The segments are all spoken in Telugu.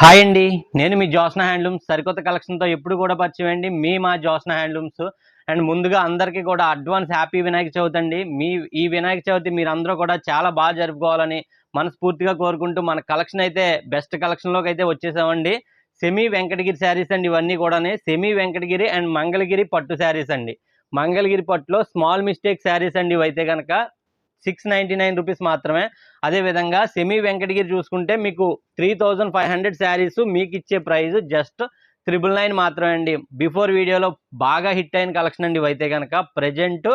హాయ్ అండి, నేను మీ జ్యోత్స్న హ్యాండ్లూమ్స్ సరికొత్త కలెక్షన్తో ఎప్పుడు కూడా పరిచయం అండి. మా జ్యోత్స్న హ్యాండ్లూమ్స్. అండ్ ముందుగా అందరికీ కూడా అడ్వాన్స్ హ్యాపీ వినాయక చవితి అండి. ఈ వినాయక చవితి మీరందరూ కూడా చాలా బాగా జరుపుకోవాలని మనస్ఫూర్తిగా కోరుకుంటూ మన కలెక్షన్ అయితే బెస్ట్ కలెక్షన్లోకి అయితే వచ్చేసామండి. సెమీ వెంకటగిరి శారీస్ అండి. ఇవన్నీ కూడా సెమీ వెంకటగిరి అండ్ మంగళగిరి పట్టు శారీస్ అండి. మంగళగిరి పట్టులో స్మాల్ మిస్టేక్ శారీస్ అండి. ఇవైతే కనుక 699 రూపీస్ మాత్రమే. అదేవిధంగా సెమీ వెంకటగిరి చూసుకుంటే మీకు 3500 శారీస్ మీకు ఇచ్చే ప్రైస్ జస్ట్ 999 మాత్రమే అండి. బిఫోర్ వీడియోలో బాగా హిట్ అయిన కలెక్షన్ అండి. ఇవైతే కనుక ప్రజెంట్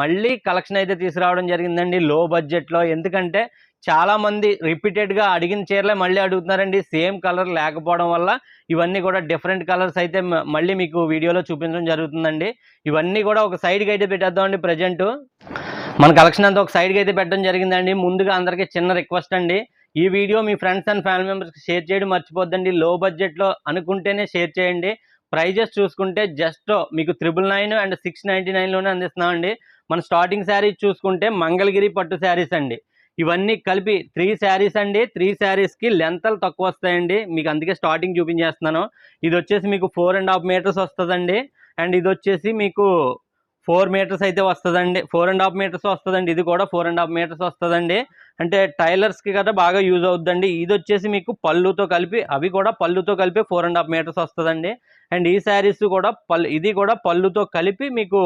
మళ్ళీ కలెక్షన్ అయితే తీసుకురావడం జరిగిందండి లో బడ్జెట్లో. ఎందుకంటే చాలామంది రిపీటెడ్గా అడిగిన చీరలే మళ్ళీ అడుగుతున్నారండి. సేమ్ కలర్ లేకపోవడం వల్ల ఇవన్నీ కూడా డిఫరెంట్ కలర్స్ అయితే మళ్ళీ మీకు వీడియోలో చూపించడం జరుగుతుందండి. ఇవన్నీ కూడా ఒక సైడ్కి అయితే పెట్టేద్దామండి. ప్రజెంట్ మన కలెక్షన్ అంతా ఒక సైడ్కి అయితే పెట్టడం జరిగిందండి. ముందుగా అందరికీ చిన్న రిక్వెస్ట్ అండి, ఈ video me friends and family మెంబర్స్కి షేర్ చేయడం మర్చిపోద్దండి. లో బడ్జెట్లో అనుకుంటేనే షేర్ చేయండి. ప్రైజెస్ చూసుకుంటే జస్ట్ మీకు 999 అండ్ 699లోనే అందిస్తున్నామండి. మన స్టార్టింగ్ శారీస్ చూసుకుంటే మంగళగిరి పట్టు శారీస్ అండి. ఇవన్నీ కలిపి 3 శారీస్ అండి. 3 శారీస్కి లెంతలు తక్కువ వస్తాయండి. మీకు అందుకే స్టార్టింగ్ చూపించేస్తున్నాను. ఇది వచ్చేసి మీకు 4.5 మీటర్స్ వస్తుందండి. అండ్ ఇది వచ్చేసి మీకు 4 మీటర్స్ అయితే వస్తుందండి. 4.5 మీటర్స్ వస్తుందండి. ఇది కూడా 4.5 మీటర్స్ వస్తుందండి. అంటే టైలర్స్కి కదా బాగా యూజ్ అవుతుందండి. ఇది వచ్చేసి మీకు పళ్ళుతో కలిపి, అవి కూడా పళ్ళుతో కలిపి 4.5 మీటర్స్ వస్తుందండి. అండ్ ఈ శారీస్ కూడా ఇది కూడా పళ్ళుతో కలిపి మీకు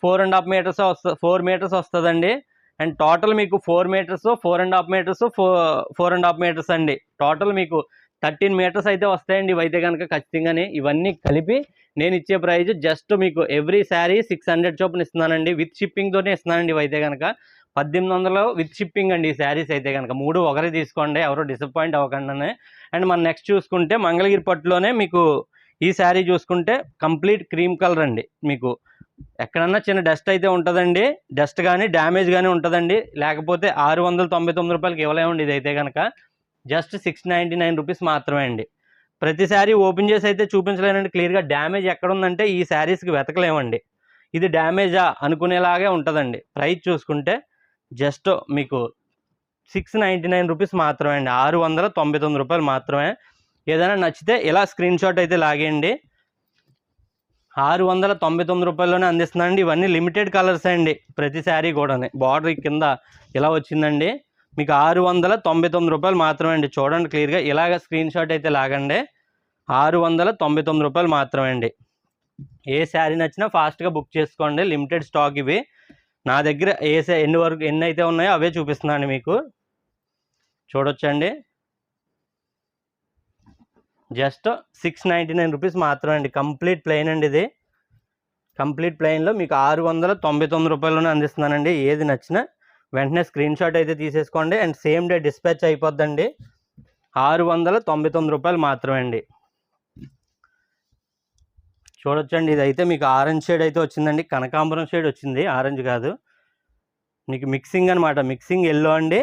4.5 మీటర్స్ 4 మీటర్స్ వస్తుందండి. అండ్ టోటల్ మీకు 4 మీటర్స్ 4.5 మీటర్స్ 4.5 మీటర్స్ అండి. టోటల్ మీకు 13 మీటర్స్ అయితే వస్తాయండి. ఇవైతే కనుక ఖచ్చితంగానే ఇవన్నీ కలిపి నేను ఇచ్చే ప్రైజ్ జస్ట్ మీకు ఎవ్రీ శారీ 600 చొప్పున ఇస్తున్నానండి. విత్ షిప్పింగ్తోనే ఇస్తున్నానండి. ఇవైతే కనుక 1800 విత్ షిప్పింగ్ అండి. ఈ శారీస్ అయితే కనుక 3 ఒకరే తీసుకోండి, ఎవరో డిసప్పాయింట్ అవ్వకుండానే. అండ్ మనం నెక్స్ట్ చూసుకుంటే మంగళగిరి పట్టులోనే మీకు ఈ శారీ చూసుకుంటే కంప్లీట్ క్రీమ్ కలర్ అండి. మీకు ఎక్కడన్నా చిన్న డస్ట్ అయితే ఉంటుందండి. డస్ట్ కానీ డ్యామేజ్ కానీ ఉంటుందండి. లేకపోతే 699 రూపాయలకి ఇవ్వలేమండి. ఇదైతే కనుక జస్ట్ 699 రూపీస్ మాత్రమే అండి. ప్రతి శారీ ఓపెన్ చేసి అయితే చూపించలేనండి క్లియర్గా. డ్యామేజ్ ఎక్కడ ఉందంటే ఈ శారీస్కి వెతకలేమండి. ఇది డ్యామేజా అనుకునేలాగే ఉంటుందండి. ప్రైస్ చూసుకుంటే జస్ట్ మీకు 699 రూపీస్ మాత్రమే అండి. 699 రూపాయలు మాత్రమే. ఏదైనా నచ్చితే ఇలా స్క్రీన్ షాట్ అయితే లాగేయండి. 699 రూపాయల్లోనే అందిస్తున్నానండి. ఇవన్నీ లిమిటెడ్ కలర్స్ అండి. ప్రతి శారీ కూడా బార్డర్ కింద ఇలా వచ్చిందండి. మీకు 699 రూపాయలు మాత్రమే అండి. చూడండి క్లియర్గా, ఇలాగ స్క్రీన్ షాట్ అయితే లాగండి. 699 రూపాయలు మాత్రమే అండి. ఏ శారీ నచ్చినా ఫాస్ట్గా బుక్ చేసుకోండి. లిమిటెడ్ స్టాక్ ఇవి. నా దగ్గర ఎన్ని అయితే ఉన్నాయో అవే చూపిస్తున్నాను మీకు. చూడొచ్చండి. జస్ట్ 699 రూపీస్ మాత్రమే అండి. కంప్లీట్ ప్లెయిన్ అండి. ఇది కంప్లీట్ ప్లెయిన్లో మీకు 699 రూపాయల్లోనే అందిస్తున్నానండి. ఏది నచ్చినా వెంటనే స్క్రీన్ షాట్ అయితే తీసేసుకోండి. అండ్ సేమ్ డే డిస్పాచ్ అయిపోద్దండి. 699 రూపాయలు మాత్రమే అండి. చూడొచ్చండి. ఇదైతే మీకు ఆరెంజ్ షేడ్ అయితే వచ్చిందండి. కనకాంబరం షేడ్ వచ్చింది, ఆరెంజ్ కాదు. మీకు మిక్సింగ్ అనమాట. మిక్సింగ్ ఎల్లో అండి.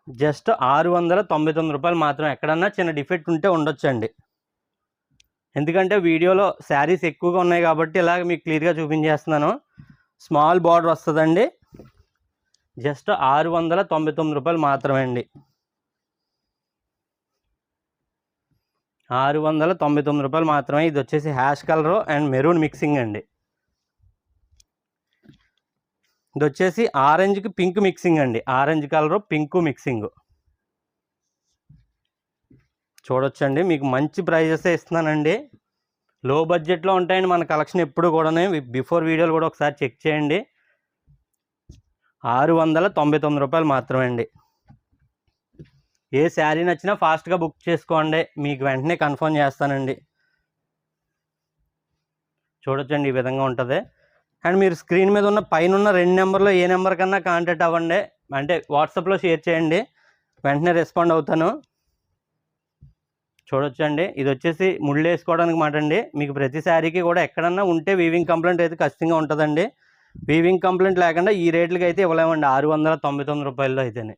జస్ట్ 699 రూపాయలు మాత్రం. ఎక్కడన్నా చిన్న డిఫెక్ట్ ఉంటే ఉండొచ్చండి. ఎందుకంటే వీడియోలో శారీస్ ఎక్కువగా ఉన్నాయి కాబట్టి ఇలాగ మీకు క్లియర్గా చూపించేస్తున్నాను. స్మాల్ బార్డర్ వస్తుందండి. జస్ట్ 699 రూపాయలు మాత్రమే అండి. 699 రూపాయలు మాత్రమే. ఇది వచ్చేసి hash colour and maroon mixing అండి. ఇది వచ్చేసి ఆరెంజ్కి పింక్ మిక్సింగ్ అండి. Orange colour pink mixing. చూడొచ్చండి. మీకు మంచి ప్రైజెస్ ఇస్తున్నానండి. లో బడ్జెట్లో ఉంటాయండి మన కలెక్షన్ ఎప్పుడు కూడా. బిఫోర్ వీడియోలు కూడా ఒకసారి చెక్ చేయండి. 699 రూపాయలు మాత్రమే అండి. ఏ శారీ నచ్చినా ఫాస్ట్గా బుక్ చేసుకోండి. మీకు వెంటనే కన్ఫర్మ్ చేస్తానండి. చూడొచ్చండి, ఈ విధంగా ఉంటుంది. అండ్ మీరు స్క్రీన్ మీద ఉన్న పైన ఉన్న 2 నెంబర్లో ఏ నెంబర్ కన్నా కాంటాక్ట్ అవ్వండి. అంటే వాట్సాప్లో షేర్ చేయండి, వెంటనే రెస్పాండ్ అవుతాను. చూడొచ్చండి. ఇది వచ్చేసి ముళ్ళు వేసుకోవడానికి మాట అండి. మీకు ప్రతి శారీకి కూడా ఎక్కడన్నా ఉంటే వీవింగ్ కంప్లైంట్ అయితే ఖచ్చితంగా ఉంటుందండి. వీవింగ్ కంప్లైంట్ లేకుండా ఈ రేట్లకి అయితే ఇవ్వలేమండి 699 రూపాయల్లో అయితేనే.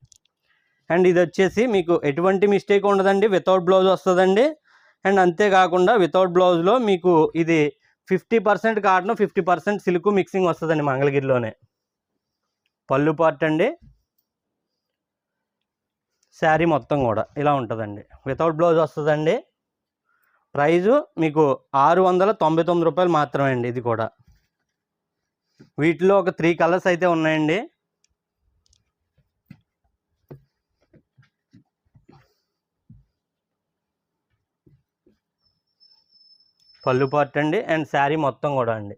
అండ్ ఇది వచ్చేసి మీకు ఎటువంటి మిస్టేక్ ఉండదండి. వితౌట్ బ్లౌజ్ వస్తుందండి. అండ్ అంతేకాకుండా వితౌట్ బ్లౌజ్లో మీకు ఇది 50% కాటన్ 50% సిల్క్ మిక్సింగ్ వస్తుందండి మంగళగిరిలోనే. పళ్ళు పార్ట్ అండి. శారీ మొత్తం కూడా ఇలా ఉంటుందండి. వితౌట్ బ్లౌజ్ వస్తుందండి. ప్రైజు మీకు 699 రూపాయలు మాత్రమే అండి. ఇది కూడా వీటిలో ఒక 3 కలర్స్ అయితే ఉన్నాయండి. పళ్ళు పార్ట్ అండి అండ్ శారీ మొత్తం కూడా అండి.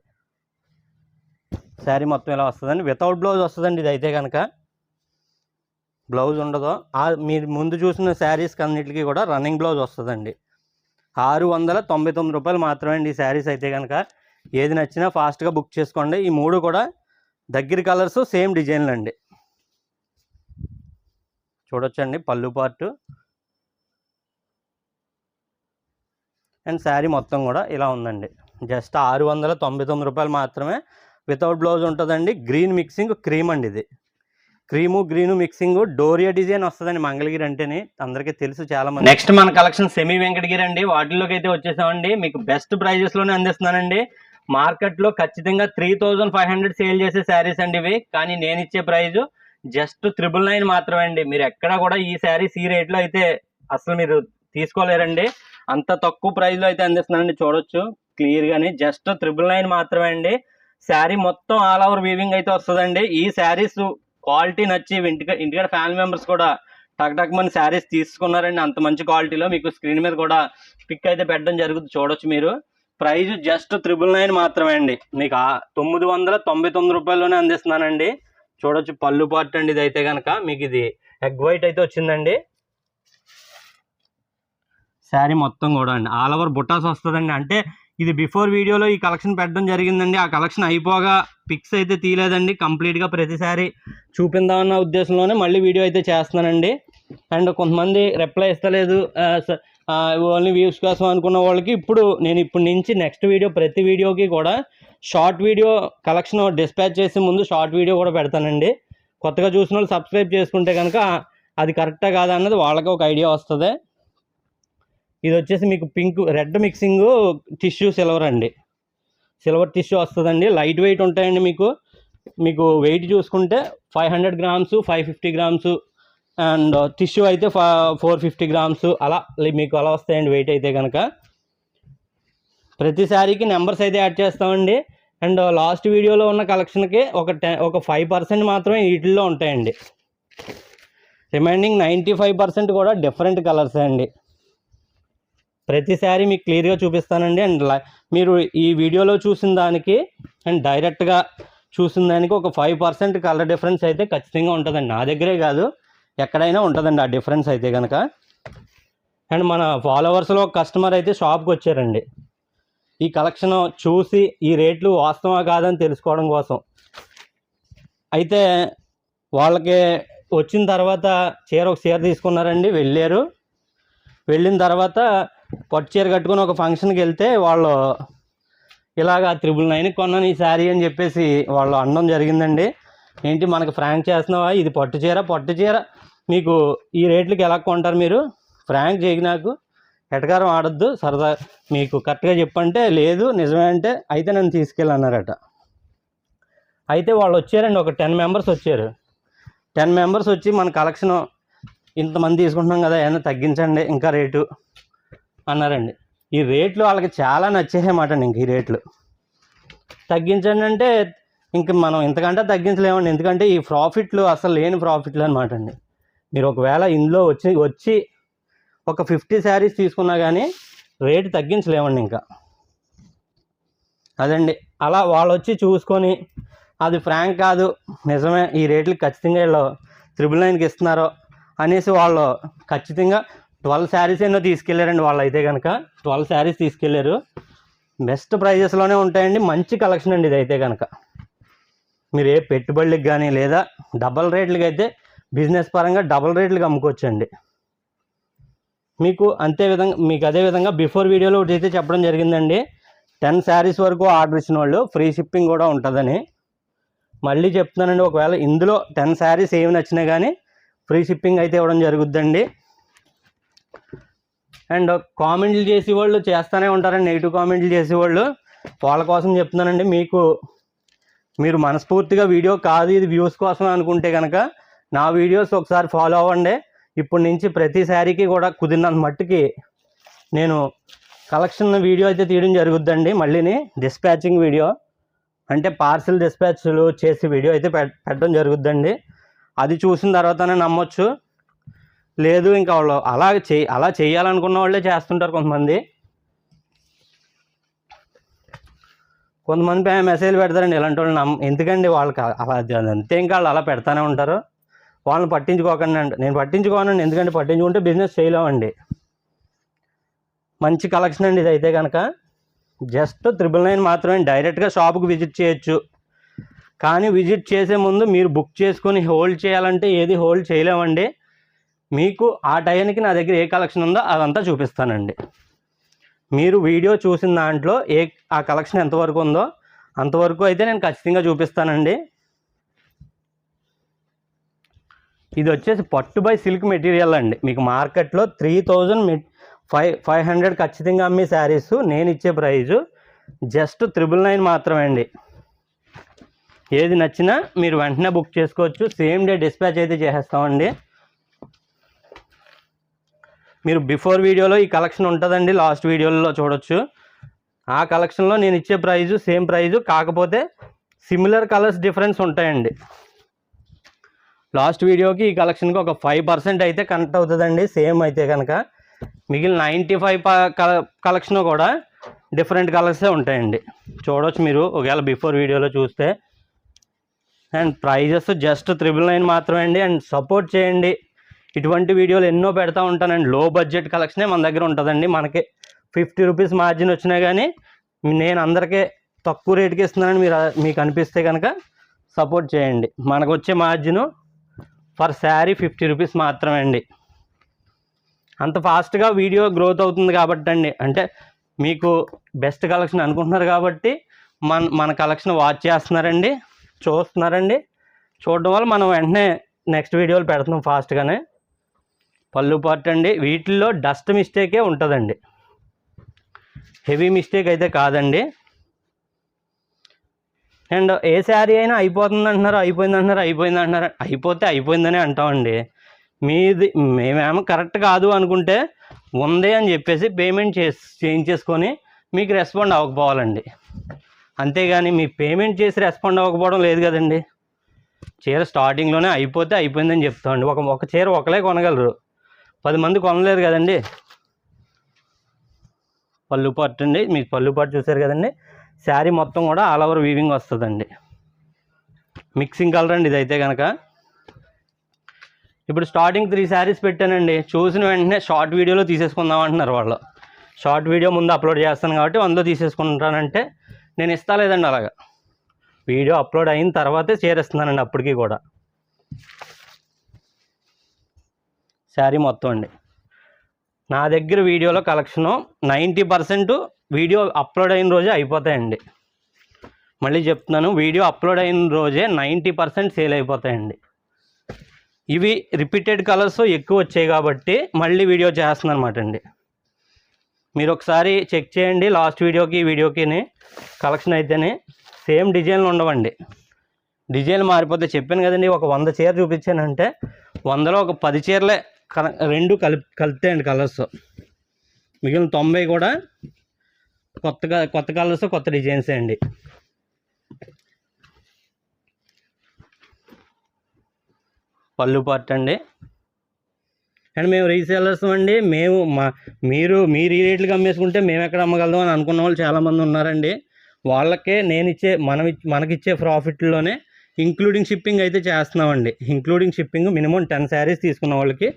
శారీ మొత్తం ఇలా వస్తుందండి. వితౌట్ బ్లౌజ్ వస్తుందండి. ఇది అయితే కనుక బ్లౌజ్ ఉండదు. మీరు ముందు చూసిన శారీస్కి అన్నిటికీ కూడా రన్నింగ్ బ్లౌజ్ వస్తుందండి. 699 రూపాయలు మాత్రమే అండి ఈ శారీస్ అయితే కనుక. ఏది నచ్చినా ఫాస్ట్గా బుక్ చేసుకోండి. ఈ 3 కూడా దగ్గర కలర్స్, సేమ్ డిజైన్లు అండి. చూడొచ్చండి పళ్ళు పార్టు అండ్ శారీ మొత్తం కూడా ఇలా ఉందండి. జస్ట్ 699 రూపాయలు మాత్రమే. వితౌట్ బ్లౌజ్ ఉంటుందండి. గ్రీన్ మిక్సింగ్ క్రీమ్ అండి. ఇది గ్రీను మిక్సింగ్ డోరియా డిజైన్ వస్తుందండి. మంగళగిరి అంటేనే అందరికీ తెలుసు చాలా మంది. నెక్స్ట్ మన కలెక్షన్ సెమీ వెంకటగిరి అండి. వాటిల్లోకి అయితే వచ్చేసామండి. మీకు బెస్ట్ ప్రైజెస్లోనే అందిస్తున్నానండి. మార్కెట్లో ఖచ్చితంగా 3500 సేల్ చేసే శారీస్ అండి ఇవి. కానీ నేను ఇచ్చే ప్రైజు జస్ట్ 999 మాత్రమే అండి. మీరు ఎక్కడ కూడా ఈ శారీస్ ఈ రేట్లో అయితే అసలు మీరు తీసుకోలేరండి. అంత తక్కువ ప్రైస్లో అయితే అందిస్తున్నానండి. చూడొచ్చు క్లియర్గాని. జస్ట్ 999 మాత్రమే అండి. శారీ మొత్తం ఆల్ ఓవర్ వీవింగ్ అయితే వస్తుందండి. ఈ శారీస్ క్వాలిటీ నచ్చి ఇంటికాడ ఫ్యామిలీ మెంబర్స్ కూడా టక్ మన శారీస్ తీసుకున్నారండి. అంత మంచి క్వాలిటీలో మీకు స్క్రీన్ మీద కూడా పిక్ అయితే పెట్టడం జరుగుతుంది. చూడొచ్చు మీరు. ప్రైజ్ జస్ట్ 999 మాత్రమే అండి. మీకు 999 రూపాయల్లోనే అందిస్తున్నానండి. చూడొచ్చు పళ్ళు పార్ట్ అండి. ఇది అయితే కనుక మీకు ఇది ఎగ్ వైట్ అయితే వచ్చిందండి. శారీ మొత్తం కూడా అండి ఆల్ ఓవర్ బుట్టాస్ వస్తుందండి. అంటే ఇది బిఫోర్ వీడియోలో ఈ కలెక్షన్ పెట్టడం జరిగిందండి. ఆ కలెక్షన్ అయిపోగా పిక్స్ అయితే తీయలేదండి. కంప్లీట్గా ప్రతిసారి చూపిందామన్న ఉద్దేశంలోనే మళ్ళీ వీడియో అయితే చేస్తున్నానండి. అండ్ కొంతమంది రిప్లై ఇస్తలేదు, ఓన్లీ వ్యూస్ కోసం అనుకున్న వాళ్ళకి నేను ఇప్పటి నుంచి నెక్స్ట్ వీడియో ప్రతి వీడియోకి కూడా షార్ట్ వీడియో కలెక్షన్ డిస్పాచ్ చేసే ముందు షార్ట్ వీడియో కూడా పెడతానండి. కొత్తగా చూసిన వాళ్ళు సబ్స్క్రైబ్ చేసుకుంటే కనుక అది కరెక్టా కాదా అన్నది వాళ్ళకి ఒక ఐడియా వస్తుంది. ఇది వచ్చేసి మీకు pink red mixing tissue silver అండి. సిల్వర్ టిష్యూ వస్తుందండి. లైట్ వెయిట్ ఉంటాయండి. మీకు వెయిట్ చూసుకుంటే 500 గ్రామ్స్, 550 గ్రామ్స్ అండ్ టిష్యూ అయితే 450 గ్రామ్స్ అలా మీకు అలా వస్తాయండి వెయిట్ అయితే కనుక. ప్రతి శారీకి నెంబర్స్ అయితే యాడ్ చేస్తామండి. అండ్ లాస్ట్ వీడియోలో ఉన్న కలెక్షన్కి ఒక 5% మాత్రమే వీటిల్లో ఉంటాయండి. రిమైనింగ్ 95% కూడా డిఫరెంట్ కలర్స్ అండి. ప్రతి శారీ మీకు క్లియర్గా చూపిస్తానండి. అండ్ మీరు ఈ వీడియోలో చూసిన దానికి అండ్ డైరెక్ట్గా చూసిన దానికి ఒక 5% కలర్ డిఫరెన్స్ అయితే ఖచ్చితంగా ఉంటుందండి. నా దగ్గరే కాదు ఎక్కడైనా ఉంటుందండి ఆ డిఫరెన్స్ అయితే కనుక. అండ్ మన ఫాలోవర్స్లో ఒక కస్టమర్ అయితే షాప్కి వచ్చారండి. ఈ కలెక్షన్ చూసి ఈ రేట్లు వాస్తవా కాదని తెలుసుకోవడం కోసం. అయితే వాళ్ళకి వచ్చిన తర్వాత ఒక చీర తీసుకున్నారండి. వెళ్ళిన తర్వాత పట్టు చీర కట్టుకుని ఒక ఫంక్షన్కి వెళ్తే వాళ్ళు ఇలాగా 999కి కొన్నాను ఈ శారీ అని చెప్పేసి వాళ్ళు అనడం జరిగిందండి. ఏంటి మనకు ఫ్రాంక్ చేస్తున్నావా, ఇది పట్టు చీర మీకు ఈ రేట్లకి ఎలా కొంటారు మీరు, ఫ్రాంక్ చేయకు, నాకు ఎటకారం ఆడద్దు, సరదా మీకు కరెక్ట్గా చెప్పంటే లేదు నిజమే అంటే అయితే నన్ను తీసుకెళ్ళన్నారట. అయితే వాళ్ళు వచ్చారండి. ఒక 10 మెంబర్స్ వచ్చారు. 10 మెంబర్స్ వచ్చి మన కలెక్షన్ ఇంతమంది తీసుకుంటున్నాం కదా, ఏమైనా తగ్గించండి ఇంకా రేటు అన్నారండి. ఈ రేట్లు వాళ్ళకి చాలా నచ్చేసేమాట అండి. ఇంక ఈ రేట్లు తగ్గించండి అంటే ఇంక మనం ఇంతకంటే తగ్గించలేమండి. ఎందుకంటే ఈ ప్రాఫిట్లు అసలు లేని ప్రాఫిట్లు అనమాట అండి. మీరు ఒకవేళ ఇందులో వచ్చి ఒక 50 శారీస్ తీసుకున్నా కానీ రేటు తగ్గించలేమండి ఇంకా. అదండి అలా వాళ్ళు వచ్చి చూసుకొని అది ఫ్రాంక్ కాదు నిజమే ఈ రేట్లకి ఖచ్చితంగా వీళ్ళు 999కి ఇస్తున్నారు అనేసి వాళ్ళు ఖచ్చితంగా 12 శారీస్ ఎన్నో తీసుకెళ్ళారండి. వాళ్ళు అయితే కనుక 12 శారీస్ తీసుకెళ్ళారు. బెస్ట్ ప్రైజెస్లోనే ఉంటాయండి. మంచి కలెక్షన్ అండి ఇది అయితే కనుక. మీరు ఏ పెట్టుబడులకు కానీ లేదా డబల్ రేట్లకి అయితే బిజినెస్ పరంగా డబల్ రేట్లకి అమ్ముకోవచ్చండి. మీకు అదే విధంగా బిఫోర్ వీడియోలో ఒకటి అయితే చెప్పడం జరిగిందండి. 10 శారీస్ వరకు ఆర్డర్ ఇచ్చిన వాళ్ళు ఫ్రీ షిప్పింగ్ కూడా ఉంటుందని. మళ్ళీ చెప్తున్నానండి, ఒకవేళ ఇందులో 10 శారీస్ ఏమి నచ్చినా కానీ ఫ్రీ షిప్పింగ్ అయితే ఇవ్వడం జరుగుద్దండి. అండ్ కామెంట్లు చేసేవాళ్ళు చేస్తూనే ఉంటారండి. నెగిటివ్ కామెంట్లు చేసేవాళ్ళు, వాళ్ళ కోసం చెప్తున్నానండి. మీరు మనస్ఫూర్తిగా వీడియో కాదు ఇది వ్యూస్ కోసం అనుకుంటే కనుక నా వీడియోస్ ఒకసారి ఫాలో అవ్వండి. ఇప్పటి నుంచి ప్రతి శారీకి కూడా కుదిరినంత మట్టుకి నేను కలెక్షన్ వీడియో అయితే తీయడం జరుగుద్దండి. మళ్ళీని డిస్పాచింగ్ వీడియో అంటే పార్సిల్ డిస్పాచ్లు చేసి వీడియో అయితే పెట్టడం జరుగుద్దండి. అది చూసిన తర్వాతనే నమ్మొచ్చు. లేదు ఇంకా వాళ్ళు అలా చేయాలనుకున్న వాళ్ళే చేస్తుంటారు. కొంతమంది మెసేజ్లు పెడతారండి ఇలాంటి వాళ్ళు. ఎందుకండి వాళ్ళకి అలా అంతే, ఇంకా వాళ్ళు అలా పెడతానే ఉంటారు. వాళ్ళని పట్టించుకోకండి అంటే నేను పట్టించుకోనండి. ఎందుకంటే పట్టించుకుంటే బిజినెస్ చేయలేమండి. మంచి కలెక్షన్ అండి ఇది అయితే కనుక. జస్ట్ 999 మాత్రమే. డైరెక్ట్గా షాప్కి విజిట్ చేయొచ్చు. కానీ విజిట్ చేసే ముందు మీరు బుక్ చేసుకొని హోల్డ్ చేయాలంటే ఏది హోల్డ్ చేయలేమండి. మీకు ఆ టైంకి నా దగ్గర ఏ కలెక్షన్ ఉందో అదంతా చూపిస్తానండి. మీరు వీడియో చూసిన దాంట్లో ఆ కలెక్షన్ ఎంతవరకు ఉందో అంతవరకు అయితే నేను ఖచ్చితంగా చూపిస్తానండి. ఇది వచ్చేసి పట్టు బై సిల్క్ మెటీరియల్ అండి. మీకు మార్కెట్లో 3500 ఖచ్చితంగా అమ్మే శారీస్ నేను ఇచ్చే ప్రైజు జస్ట్ 999 మాత్రమే అండి. ఏది నచ్చినా మీరు వెంటనే బుక్ చేసుకోవచ్చు. సేమ్ డే డిస్పాచ్ అయితే చేసేస్తామండి. మీరు బిఫోర్ వీడియోలో ఈ కలెక్షన్ ఉంటుందండి, లాస్ట్ వీడియోలో చూడొచ్చు. ఆ కలెక్షన్లో నేను ఇచ్చే ప్రైజు సేమ్ ప్రైజు, కాకపోతే సిమిలర్ కలర్స్ డిఫరెన్స్ ఉంటాయండి. లాస్ట్ వీడియోకి ఈ కలెక్షన్కి ఒక 5% అయితే కనెక్ట్ అవుతుందండి సేమ్ అయితే కనుక. మిగిలిన 95 కలెక్షన్ కూడా డిఫరెంట్ కలర్సే ఉంటాయండి. చూడవచ్చు మీరు ఒకవేళ బిఫోర్ వీడియోలో చూస్తే. అండ్ ప్రైజెస్ జస్ట్ 999 మాత్రమే అండి. అండ్ సపోర్ట్ చేయండి. ఇటువంటి వీడియోలు ఎన్నో పెడతా ఉంటానండి. లో బడ్జెట్ కలెక్షనే మన దగ్గర ఉంటుందండి. మనకి 50 రూపీస్ మార్జిన్ వచ్చినా కానీ నేను అందరికీ తక్కువ రేటుకి ఇస్తున్నానని మీకు అనిపిస్తే కనుక సపోర్ట్ చేయండి. మనకు వచ్చే మార్జిన్ ఫర్ శారీ 50 రూపీస్ మాత్రమే అండి. అంత ఫాస్ట్గా వీడియో గ్రోత్ అవుతుంది కాబట్టి అండి, అంటే మీకు బెస్ట్ కలెక్షన్ అనుకుంటున్నారు కాబట్టి మన కలెక్షన్ వాచ్ చేస్తున్నారండి, చూస్తున్నారండి. చూడడం వల్ల మనం వెంటనే నెక్స్ట్ వీడియోలు పెడుతున్నాం ఫాస్ట్గానే. పళ్ళు పార్ట్ అండి. వీటిల్లో డస్ట్ మిస్టేకే ఉంటుందండి, హెవీ మిస్టేక్ అయితే కాదండి. అండ్ ఏ శారీ అయినా అయిపోతుంది అంటున్నారు, అయిపోయింది అంటున్నారు. అయిపోతే అయిపోయిందనే అంటామండి. మేమేమో కరెక్ట్ కాదు అనుకుంటే ఉంది అని చెప్పేసి పేమెంట్ చేయించేసుకొని మీకు రెస్పాండ్ అవ్వకపోవాలండి. అంతేగాని మీ పేమెంట్ చేసి రెస్పాండ్ అవ్వకపోవడం లేదు కదండి. చీర స్టార్టింగ్లోనే అయిపోతే అయిపోయిందని చెప్తామండి. ఒక చీర ఒకలే కొనగలరు, 10 మంది కొనలేరు కదండి. పళ్ళు పార్ట్ అండి. మీకు పళ్ళు పార్ట్ చూసారు కదండి. శారీ మొత్తం కూడా ఆల్ ఓవర్ వీవింగ్ వస్తుందండి. మిక్సింగ్ కలర్ అండి ఇదైతే కనుక. ఇప్పుడు స్టార్టింగ్ 3 శారీస్ పెట్టానండి. చూసిన వెంటనే షార్ట్ వీడియోలో తీసేసుకుందాం అంటున్నారు వాళ్ళు. షార్ట్ వీడియో ముందు అప్లోడ్ చేస్తాను కాబట్టి అందులో తీసేసుకుంటానంటే నేను ఇస్తా లేదండి. అలాగా వీడియో అప్లోడ్ అయిన తర్వాతే చేరేస్తున్నానండి. అప్పటికి కూడా శారీ మొత్తం అండి. నా దగ్గర వీడియోలో కలెక్షను 90% వీడియో అప్లోడ్ అయిన రోజే అయిపోతాయండి. మళ్ళీ చెప్తున్నాను, వీడియో అప్లోడ్ అయిన రోజే 90% సేల్ అయిపోతాయండి. ఇవి రిపీటెడ్ కలర్స్ ఎక్కువ వచ్చాయి కాబట్టి మళ్ళీ వీడియో చేస్తున్నాను అనమాట అండి. మీరు ఒకసారి చెక్ చేయండి. లాస్ట్ వీడియోకి ఈ వీడియోకి కలెక్షన్ అయితేనే సేమ్ డిజైన్లు ఉండవండి. డిజైన్ మారిపోతే చెప్పాను కదండి. ఒక 100 చీర చూపించానంటే 100లో ఒక 10 చీరలే రెండు కలుపుతాయండి కలర్స్. మిగిలిన 90 కూడా కొత్త కలర్స్, కొత్త డిజైన్సే అండి. పళ్ళు పార్ట్ అండి. అండ్ మేము రీసేలర్స్ అండి. మీరు ఈ రేట్లకి అమ్మేసుకుంటే మేము ఎక్కడ అమ్మగలదాం అని అనుకున్న వాళ్ళు చాలామంది ఉన్నారండి. వాళ్ళకే మనకిచ్చే ప్రాఫిట్లోనే ఇంక్లూడింగ్ షిప్పింగ్ అయితే చేస్తున్నామండి. ఇంక్లూడింగ్ షిప్పింగ్ మినిమం 10 శారీస్ తీసుకున్న వాళ్ళకి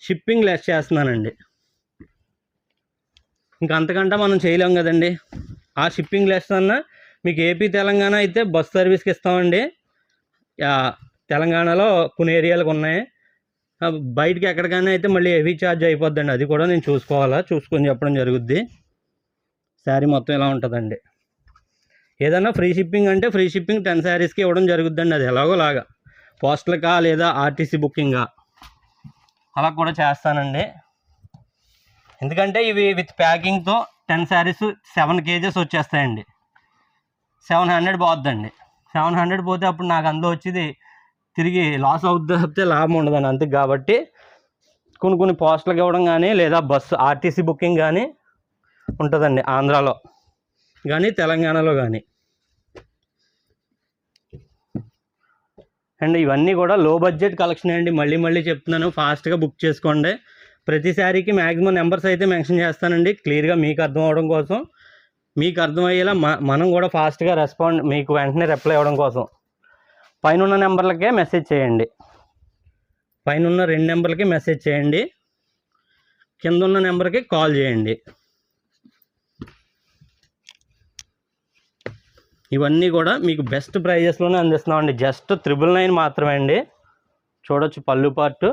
షిప్పింగ్ లెస్ చేస్తున్నానండి. ఇంకా అంతకంటే మనం చేయలేం కదండి. ఆ షిప్పింగ్ లెస్ అన్నా మీకు ఏపీ తెలంగాణ అయితే బస్ సర్వీస్కి ఇస్తామండి. తెలంగాణలో కొన్ని ఏరియాలకు ఉన్నాయి. బయటికి ఎక్కడికైనా అయితే మళ్ళీ హెవీ ఛార్జ్ అయిపోద్దండి. అది కూడా నేను చూసుకొని చెప్పడం జరుగుద్ది. శారీ మొత్తం ఇలా ఉంటుందండి. ఏదన్నా ఫ్రీ షిప్పింగ్ అంటే ఫ్రీ షిప్పింగ్ 10 శారీస్కి ఇవ్వడం జరుగుద్దండి. అది ఎలాగోలాగా పోస్టల్కా లేదా ఆర్టీసీ బుకింగా అలా కూడా చేస్తానండి. ఎందుకంటే ఇవి విత్ ప్యాకింగ్తో 10 శారీస్ 7 kgs వచ్చేస్తాయండి. 700 పోద్దండి. 700 పోతే అప్పుడు నాకు అందులో వచ్చేది తిరిగి లాస్ అవుద్ది తప్పితే లాభం ఉండదండి. అంతే కాబట్టి కొన్ని పోస్టులకు ఇవ్వడం కానీ లేదా బస్సు ఆర్టీసీ బుకింగ్ కానీ ఉంటుందండి, ఆంధ్రాలో కానీ తెలంగాణలో కానీ. అండ్ ఇవన్నీ కూడా లో బడ్జెట్ కలెక్షన్ అండి. మళ్ళీ చెప్తున్నాను, ఫాస్ట్గా బుక్ చేసుకోండి. ప్రతి శారీకి మ్యాక్సిమం నెంబర్స్ అయితే మెన్షన్ చేస్తానండి, క్లియర్గా మీకు అర్థం అవడం కోసం, మీకు అర్థమయ్యేలా మనం కూడా ఫాస్ట్గా రెస్పాండ్, మీకు వెంటనే రిప్లై అవ్వడం కోసం. పైన ఉన్న నెంబర్లకే మెసేజ్ చేయండి, పైన ఉన్న 2 నెంబర్లకి మెసేజ్ చేయండి, కింద ఉన్న నెంబర్కి కాల్ చేయండి. ఇవన్నీ కూడా మీకు బెస్ట్ ప్రైజెస్లోనే అందిస్తున్నామండి. జస్ట్ 999 మాత్రమే అండి. చూడొచ్చు పళ్ళు పార్ట్,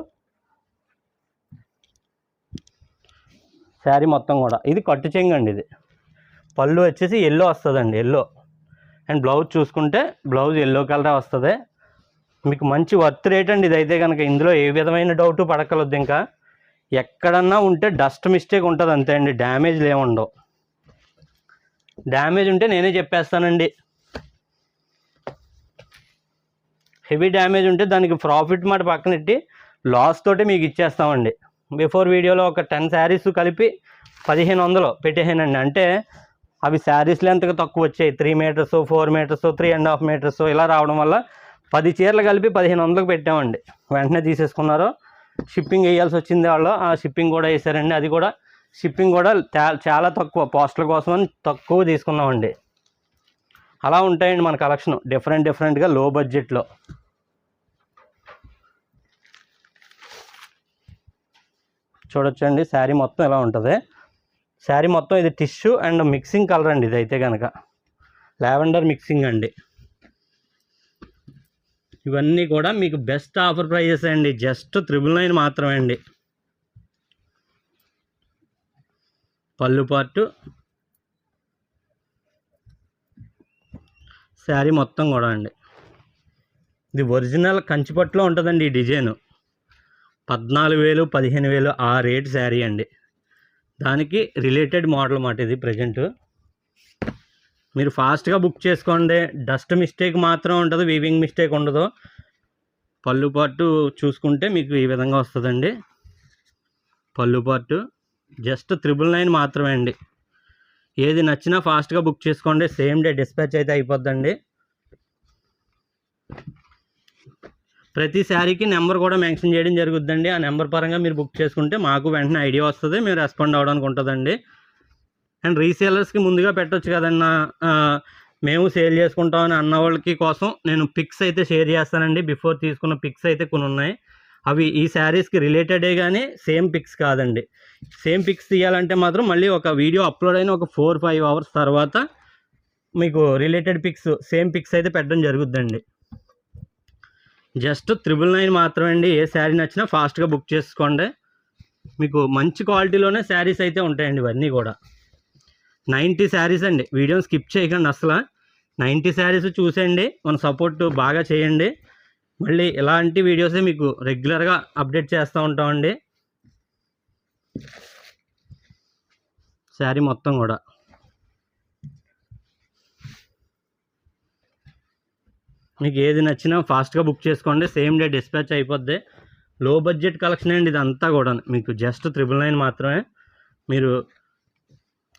శారీ మొత్తం కూడా. ఇది కట్టు చెంగు అండి. ఇది పళ్ళు వచ్చేసి ఎల్లో వస్తుందండి, ఎల్లో. అండ్ బ్లౌజ్ చూసుకుంటే బ్లౌజ్ ఎల్లో కలరే వస్తుంది. మీకు మంచి వర్త్ రేట్ అండి ఇదైతే కనుక. ఇందులో ఏ విధమైన డౌట్ పడకలొద్దు. ఇంకా ఎక్కడన్నా ఉంటే డస్ట్ మిస్టేక్ ఉంటుంది అంతే అండి, డ్యామేజ్లు ఏముండవు. డ్యామేజ్ ఉంటే నేనే చెప్పేస్తానండి. హెవీ డ్యామేజ్ ఉంటే దానికి ప్రాఫిట్ మాట పక్కనెట్టి లాస్ తోటి మీకు ఇచ్చేస్తామండి. బిఫోర్ వీడియోలో ఒక 10 శారీస్ కలిపి 1500 పెట్టేసానండి. అంటే అవి శారీస్ లెంత్గా తక్కువ వచ్చాయి, 3 మీటర్స్, 4 మీటర్స్, 3.5 మీటర్స్ ఇలా రావడం వల్ల 10 చీరలు కలిపి 1500కి పెట్టామండి. వెంటనే తీసేసుకున్నారు. షిప్పింగ్ వేయాల్సి వచ్చింది వాళ్ళు, ఆ షిప్పింగ్ కూడా వేసారండి. అది కూడా షిప్పింగ్ కూడా చాలా తక్కువ, పోస్టుల కోసం అని తక్కువ తీసుకున్నామండి. అలా ఉంటాయండి మన కలెక్షన్, డిఫరెంట్గా లో బడ్జెట్లో. చూడొచ్చండి శారీ మొత్తం ఎలా ఉంటుంది. శారీ మొత్తం ఇది టిష్యూ అండ్ మిక్సింగ్ కలర్ అండి. ఇది అయితే కనుక లావెండర్ మిక్సింగ్ అండి. ఇవన్నీ కూడా మీకు బెస్ట్ ఆఫర్ ప్రైజెస్ అండి. జస్ట్ 999 మాత్రమే అండి. పళ్ళు పార్టు, శారీ మొత్తం కూడా అండి. ఇది ఒరిజినల్ కంచిపట్టులో ఉంటుందండి. ఈ డిజైన్ 14,000 15,000 ఆ రేట్ శారీ అండి. దానికి రిలేటెడ్ మోడల్ మాట ఇది ప్రజెంట్. మీరు ఫాస్ట్గా బుక్ చేసుకోండి. డస్ట్ మిస్టేక్ మాత్రం ఉంటుంది, వీవింగ్ మిస్టేక్ ఉండదు. పళ్ళు పార్టు చూసుకుంటే మీకు ఈ విధంగా వస్తుందండి. పళ్ళు పార్టు జస్ట్ 999 మాత్రమే అండి. ఏది నచ్చినా ఫాస్ట్గా బుక్ చేసుకోండి, సేమ్ డే డిస్పాచ్ అయితే అయిపోద్దండి. ప్రతి శారీకి నెంబర్ కూడా మెన్షన్ చేయడం జరుగుతుందండి. ఆ నెంబర్ పరంగా మీరు బుక్ చేసుకుంటే మాకు వెంటనే ఐడియా వస్తుంది, మేము రెస్పాండ్ అవ్వడానికి ఉంటుందండి. అండ్ రీసేలర్స్కి ముందుగా పెట్టవచ్చు కదన్నా, మేము సేల్ చేసుకుంటామని అన్న వాళ్ళకి కోసం నేను పిక్స్ అయితే షేర్ చేస్తానండి. బిఫోర్ తీసుకున్న పిక్స్ అయితే కొన్ని ఉన్నాయి, అవి ఈ శారీస్కి రిలేటెడే కానీ సేమ్ పిక్స్ కాదండి. సేమ్ పిక్స్ తీయాలంటే మాత్రం మళ్ళీ ఒక వీడియో అప్లోడ్ అయిన ఒక 4-5 అవర్స్ తర్వాత మీకు రిలేటెడ్ పిక్స్, సేమ్ పిక్స్ అయితే పెట్టడం జరుగుద్దండి. జస్ట్ 999 మాత్రమే అండి. ఏ శారీ నచ్చినా ఫాస్ట్గా బుక్ చేసుకోండి. మీకు మంచి క్వాలిటీలోనే శారీస్ అయితే ఉంటాయండి. ఇవన్నీ కూడా 90 శారీస్ అండి. వీడియోని స్కిప్ చేయకండి అసలు. 90 శారీస్ చూసేయండి, మన సపోర్ట్ బాగా చేయండి. మళ్ళీ ఇలాంటి వీడియోసే మీకు రెగ్యులర్గా అప్డేట్ చేస్తూ ఉంటామండి. శారీ మొత్తం కూడా మీకు ఏది నచ్చినా ఫాస్ట్గా బుక్ చేసుకోండి, సేమ్ డే డిస్పాచ్ అయిపోద్ది. లో బడ్జెట్ కలెక్షన్ అండి ఇదంతా కూడా. మీకు జస్ట్ 999 మాత్రమే. మీరు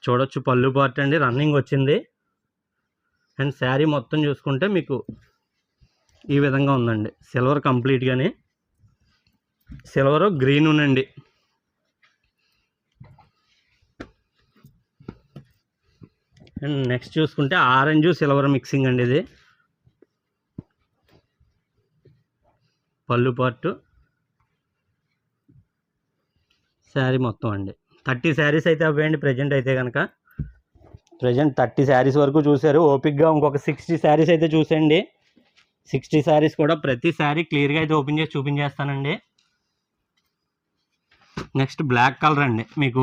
చూడొచ్చు పళ్ళు పార్ట్ అండి, రన్నింగ్ వచ్చింది. అండ్ శారీ మొత్తం చూసుకుంటే మీకు ఈ విధంగా ఉందండి. సిల్వర్ కంప్లీట్గానే, సిల్వర్ గ్రీన్ ఉందండి. అండ్ నెక్స్ట్ చూసుకుంటే ఆరెంజ్ సిల్వర్ మిక్సింగ్ అండి. ఇది పళ్ళు పార్టు, శారీ మొత్తం అండి. 30 శారీస్ అయితే అవ్వేయండి ప్రజెంట్ అయితే కనుక. ప్రజెంట్ 30 శారీస్ వరకు చూశారు. ఓపిక్గా ఇంకొక 60 శారీస్ అయితే చూసేయండి. 60 శారీస్ కూడా ప్రతి శారీ క్లియర్గా అయితే ఓపెన్ చేసి చూపించేస్తానండి. నెక్స్ట్ బ్లాక్ కలర్ అండి. మీకు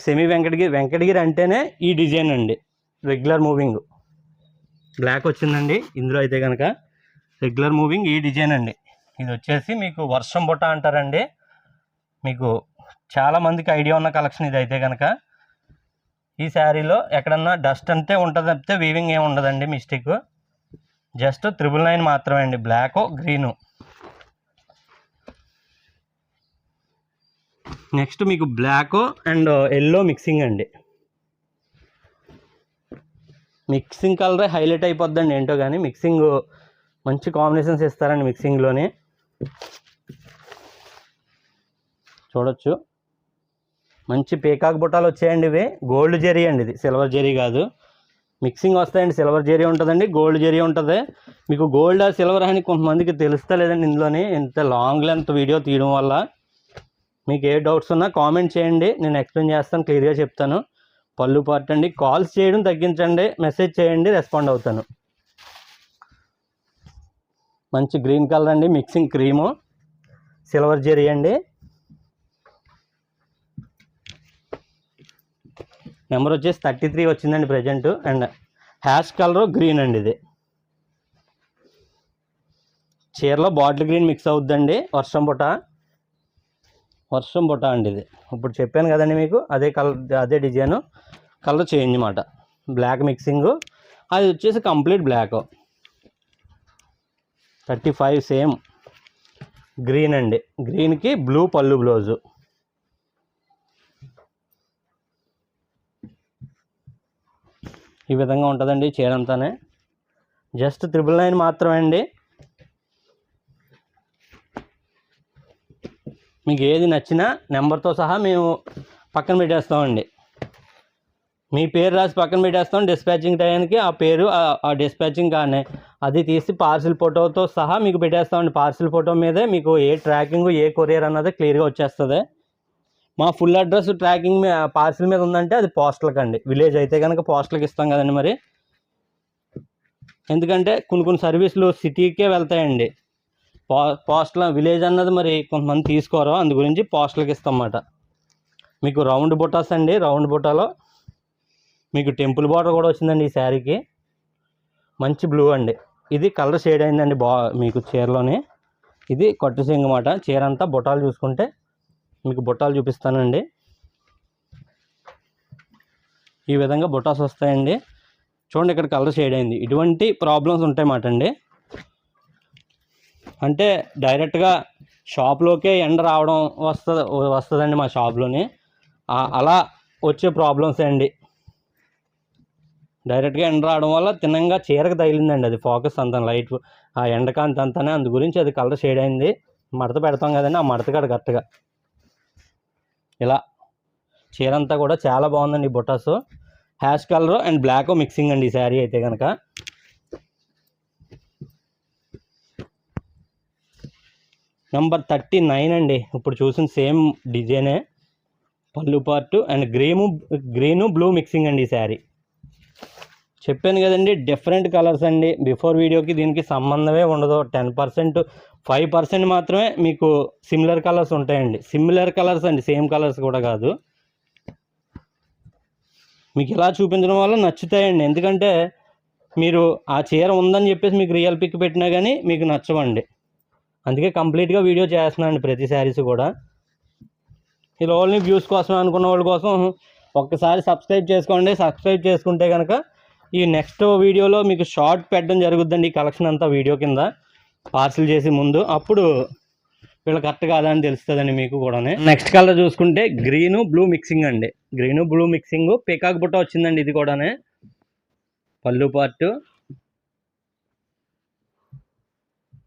సెమీ వెంకటగిరి అంటేనే ఈ డిజైన్ అండి. రెగ్యులర్ మూవింగ్ బ్లాక్ వచ్చిందండి ఇందులో అయితే కనుక. రెగ్యులర్ మూవింగ్ ఈ డిజైన్ అండి. ఇది వచ్చేసి మీకు వర్షం బుట్ట అంటారండి. మీకు చాలామందికి ఐడియా ఉన్న కలెక్షన్ ఇది అయితే కనుక. ఈ శారీలో ఎక్కడన్నా డస్ట్ అంతే ఉంటుంది తప్పితే వీవింగ్ ఏమి ఉండదండి, మిస్టేక్. జస్ట్ 999 మాత్రమే అండి. Black green. నెక్స్ట్ మీకు బ్లాక్ అండ్ ఎల్లో మిక్సింగ్ అండి. మిక్సింగ్ కలరే హైలైట్ అయిపోద్దండి ఏంటో కానీ, మిక్సింగ్ మంచి కాంబినేషన్స్ ఇస్తారండి మిక్సింగ్లోనే. చూడొచ్చు మంచి పీకాక్ బుట్టాలు వచ్చాయండి. ఇవి గోల్డ్ జెరీ అండి, ఇది సిల్వర్ జెరీ కాదు. మిక్సింగ్ వస్తాయండి, సిల్వర్ జెరీ ఉంటుందండి, గోల్డ్ జెరీ ఉంటుంది. మీకు గోల్డ్ సిల్వర్ అని కొంతమందికి తెలుస్తలేదండి ఇందులోని, ఇంత లాంగ్ లెంత్ వీడియో తీయడం వల్ల. మీకు ఏ డౌట్స్ ఉన్నా కామెంట్ చేయండి, నేను ఎక్స్ప్లెయిన్ చేస్తాను, క్లియర్గా చెప్తాను. పళ్ళు పార్ట్ అండి. కాల్స్ చేయడం తగ్గించండి, మెసేజ్ చేయండి, రెస్పాండ్ అవుతాను. మంచి గ్రీన్ కలర్ అండి, మిక్సింగ్ క్రీము, సిల్వర్ జెరీ అండి. నెంబర్ వచ్చేసి 33 వచ్చిందండి present. And ash colour green అండి. ఇది చీరలో బాటిల్ గ్రీన్ మిక్స్ అవుద్దండి. వర్షం బుట్ట అండి ఇది. ఇప్పుడు చెప్పాను కదండి మీకు, అదే కలర్, అదే డిజైను, కలర్ చేంజ్ అన్నమాట. బ్లాక్ మిక్సింగ్, అది వచ్చేసి కంప్లీట్ బ్లాక్. 35 సేమ్ గ్రీన్ అండి. గ్రీన్కి బ్లూ పళ్ళు బ్లౌజు. ఈ విధంగా ఉంటుందండి చీర అంతానే. జస్ట్ 999 మాత్రమే అండి. మీకు ఏది నచ్చినా నెంబర్తో సహా మేము పక్కన పెట్టేస్తామండి. మీ పేరు రాసి పక్కన పెట్టేస్తాం. డిస్పాచింగ్ టైంకి ఆ పేరు, ఆ డిస్పాచింగ్ కానీ అది తీసి పార్సిల్ ఫోటోతో సహా మీకు పెట్టేస్తామండి. పార్సిల్ ఫోటో మీదే మీకు ఏ ట్రాకింగ్, ఏ కొరియర్ అన్నది క్లియర్గా వచ్చేస్తుంది. మా ఫుల్ అడ్రస్ ట్రాకింగ్ పార్సిల్ మీద ఉందంటే అది పోస్టల్కి అండి. విలేజ్ అయితే కనుక పోస్టల్కి ఇస్తాం కదండి మరి. ఎందుకంటే కొన్ని సర్వీసులు సిటీకే వెళ్తాయండి. పోస్టల్ విలేజ్ అన్నది మరి కొంతమంది తీసుకోరు, అందు గురించి పోస్టల్కి ఇస్తాం అన్నమాట. మీకు రౌండ్ బుట్టాస్ అండి. రౌండ్ బుట్టాలో మీకు టెంపుల్ బార్డర్ కూడా వచ్చిందండి ఈ శారీకి. మంచి బ్లూ అండి. ఇది కలర్ షేడ్ అయిందండి మీకు చీరలోనే. ఇది కట్టు సింగ్ అన్నమాట. చీర అంతా బుట్టాలు చూసుకుంటే మీకు బుట్టాలు చూపిస్తానండి. ఈ విధంగా బుట్టాస్ వస్తాయండి. చూడండి, ఇక్కడ కలర్ షేడ్ అయింది. ఇటువంటి ప్రాబ్లమ్స్ ఉంటాయన్నమాట అండి. అంటే డైరెక్ట్గా షాప్లోకే ఎండ రావడం వస్తుందండి మా షాప్లోని. అలా వచ్చే ప్రాబ్లమ్స్ అండి. డైరెక్ట్గా ఎండ రావడం వల్ల తిన్నంగా చీరకు తగిలిందండి. అది ఫోకస్ అంతా లైట్, ఆ ఎండకాంతి అంతానే, అందు గురించి అది కలర్ షేడ్ అయింది. మడత పెడతాం కదండి, ఆ మడత కాడ కరెక్ట్గా ఇలా చీర అంతా కూడా చాలా బాగుందండి. ఈ బుట్టాస్ ash colour and black mixing అండి ఈ శారీ అయితే కనుక. నెంబర్ 39 అండి. ఇప్పుడు చూసిన సేమ్ డిజైనే, పళ్ళు part and green blue mixing అండి ఈ శారీ. చెప్పాను కదండి, డిఫరెంట్ కలర్స్ అండి. బిఫోర్ వీడియోకి దీనికి సంబంధమే ఉండదు. 10%, 5% మాత్రమే మీకు సిమిలర్ కలర్స్ ఉంటాయండి. సిమిలర్ కలర్స్ అండి, సేమ్ కలర్స్ కూడా కాదు. మీకు ఇలా చూపించడం వల్ల నచ్చుతాయండి. ఎందుకంటే మీరు ఆ చీర ఉందని చెప్పేసి మీకు రియల్ పిక్ పెట్టినా కానీ మీకు నచ్చవండి. అందుకే కంప్లీట్గా వీడియో చేస్తున్నానండి ప్రతి శారీస్ కూడా. ఇలా ఓన్లీ వ్యూస్ కోసం అనుకున్న వాళ్ళ కోసం ఒక్కసారి సబ్స్క్రైబ్ చేసుకోండి. సబ్స్క్రైబ్ చేసుకుంటే కనుక ఈ నెక్స్ట్ వీడియోలో మీకు షార్ట్ పెట్టడం జరుగుద్దండి. ఈ కలెక్షన్ అంతా వీడియో కింద పార్సిల్ చేసి ముందు, అప్పుడు వీళ్ళ కరెక్ట్ కాదా అని తెలుస్తుందండి మీకు కూడా. నెక్స్ట్ కలర్ చూసుకుంటే గ్రీను బ్లూ మిక్సింగ్ అండి. గ్రీను బ్లూ మిక్సింగ్ పీకాక్ బుట్ట వచ్చిందండి. ఇది కూడానే పళ్ళు పార్ట్.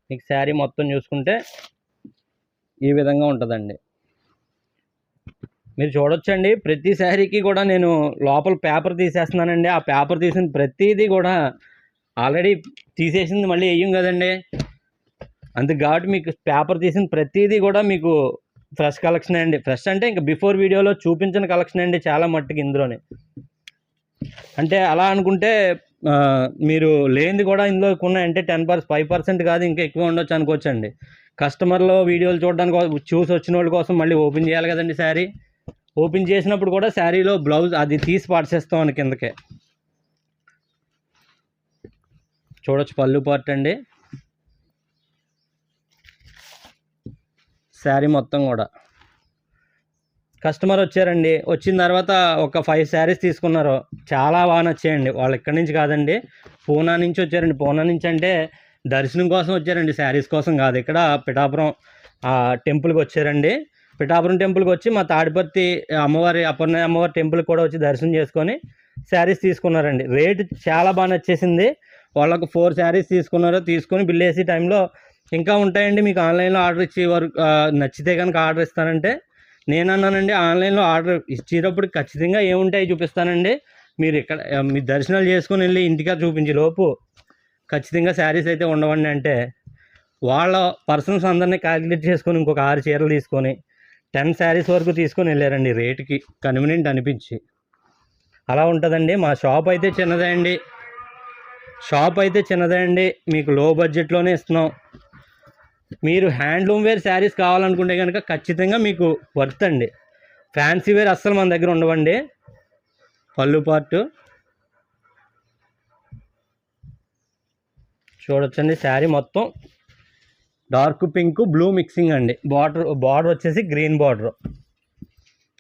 మీకు శారీ మొత్తం చూసుకుంటే ఈ విధంగా ఉంటుందండి. మీరు చూడొచ్చండి, ప్రతి శారీకి కూడా నేను లోపల పేపర్ తీసేస్తున్నానండి. ఆ పేపర్ తీసిన ప్రతిదీ కూడా ఆల్రెడీ తీసేసింది మళ్ళీ వేయం కదండి. అందుకు కాబట్టి మీకు పేపర్ తీసిన ప్రతిదీ కూడా మీకు ఫ్రెష్ కలెక్షన్ అండి. ఫ్రెష్ అంటే ఇంకా బిఫోర్ వీడియోలో చూపించిన కలెక్షన్ అండి చాలా మట్టుకు ఇందులోనే. అంటే అలా అనుకుంటే మీరు లేనిది కూడా ఇందులో ఉన్నాయంటే 10%, 5% కాదు ఇంకా ఎక్కువ ఉండొచ్చు అనుకోవచ్చండి. కస్టమర్లో వీడియోలు చూడడానికి చూసి వచ్చిన వాళ్ళ కోసం మళ్ళీ ఓపెన్ చేయాలి కదండి శారీ. ఓపెన్ చేసినప్పుడు కూడా శారీలో బ్లౌజ్ అది తీసి పార్చేస్తాం అని కిందకే. చూడొచ్చు పళ్ళు పార్ట్ అండి. శారీ మొత్తం కూడా కస్టమర్ వచ్చారండి. వచ్చిన తర్వాత ఒక 5 శారీస్ తీసుకున్నారు. చాలా బాగా నచ్చాయండి. వాళ్ళు ఇక్కడి నుంచి కాదండి, పూనా నుంచి వచ్చారండి. పూనా నుంచి అంటే దర్శనం కోసం వచ్చారండి, శారీస్ కోసం కాదు. ఇక్కడ పిఠాపురం టెంపుల్కి వచ్చారండి. పిఠాపురం టెంపుల్కి వచ్చి మా తాడిపత్రి అమ్మవారి అపర్ణ అమ్మవారి టెంపుల్కి కూడా వచ్చి దర్శనం చేసుకొని శారీస్ తీసుకున్నారండి. రేటు చాలా బాగా నచ్చేసింది. వాళ్ళకు 4 శారీస్ తీసుకొని బిల్ వేసే టైంలో ఇంకా ఉంటాయండి, మీకు ఆన్లైన్లో ఆర్డర్ ఇచ్చి నచ్చితే కనుక ఆర్డర్ ఇస్తానంటే నేను అన్నానండి, ఆన్లైన్లో ఆర్డర్ ఇచ్చేటప్పుడు ఖచ్చితంగా ఏముంటాయి చూపిస్తానండి, మీరు ఇక్కడ మీ దర్శనాలు చేసుకొని వెళ్ళి ఇంటికి చూపించే లోపు ఖచ్చితంగా శారీస్ అయితే ఉండవండి అంటే, వాళ్ళ పర్సన్స్ అందరినీ క్యాలిక్యులేట్ చేసుకొని ఇంకొక 6 చీరలు తీసుకొని 10 శారీస్ వరకు తీసుకొని వెళ్ళారండి, రేటుకి కన్వీనియంట్ అనిపించి. అలా ఉంటుందండి. మా షాప్ అయితే చిన్నదే అండి, మీకు లో బడ్జెట్లోనే ఇస్తున్నాం. మీరు హ్యాండ్లూమ్ వేర్ శారీస్ కావాలనుకుంటే కనుక ఖచ్చితంగా మీకు వర్త్ అండి. ఫ్యాన్సీ వేర్ అస్సలు మన దగ్గర ఉండవండి. పళ్ళు పార్టు చూడొచ్చండి, శారీ మొత్తం డార్క్ పింక్ బ్లూ మిక్సింగ్ అండి. బార్డర్ వచ్చేసి గ్రీన్ బార్డర్.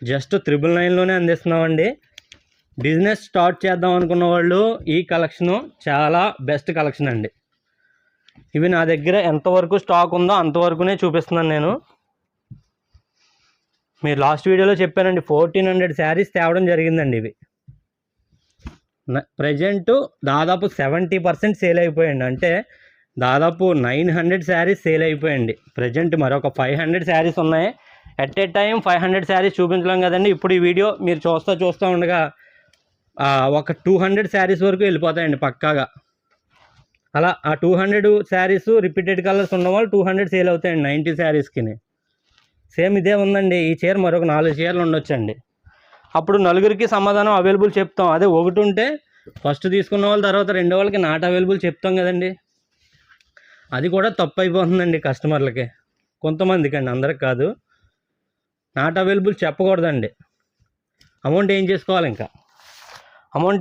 జస్ట్ 999లోనే అందిస్తున్నామండి. బిజినెస్ స్టార్ట్ చేద్దాం అనుకున్న వాళ్ళు ఈ కలెక్షను చాలా బెస్ట్ కలెక్షన్ అండి. ఇవి నా దగ్గర ఎంతవరకు స్టాక్ ఉందో అంతవరకునే చూపిస్తున్నాను నేను. మీరు లాస్ట్ వీడియోలో చెప్పానండి 1400 శారీస్ తేవడం జరిగిందండి. ఇవి ప్రజెంట్ దాదాపు 70% సేల్ అయిపోయాయండి. అంటే దాదాపు 900 శారీస్ సేల్ అయిపోయాయండి. ప్రజెంట్ మరొక 500 శారీస్ ఉన్నాయి. ఎట్ ఏ టైం 500 శారీస్ చూపించలేం కదండి. ఇప్పుడు ఈ వీడియో మీరు చూస్తూ ఉండగా ఒక 200 శారీస్ వరకు వెళ్ళిపోతాయండి పక్కాగా. అలా ఆ 200 శారీస్ రిపీటెడ్ కలర్స్ ఉన్న వాళ్ళు 200 సేల్ అవుతాయండి 90 శారీస్కి. సేమ్ ఇదే ఉందండి. ఈ చీర మరొక 4 చీరలు ఉండొచ్చండి. అప్పుడు నలుగురికి సమాధానం అవైలబుల్ చెప్తాం. అదే ఒకటి ఉంటే ఫస్ట్ తీసుకున్న వాళ్ళు తర్వాత రెండో వాళ్ళకి నాట్ అవైలబుల్ చెప్తాం కదండి. అది కూడా తప్పు అయిపోతుందండి కస్టమర్లకి, కొంతమందికి అండి, అందరికి కాదు. Not available చెప్పకూడదండి. అమౌంట్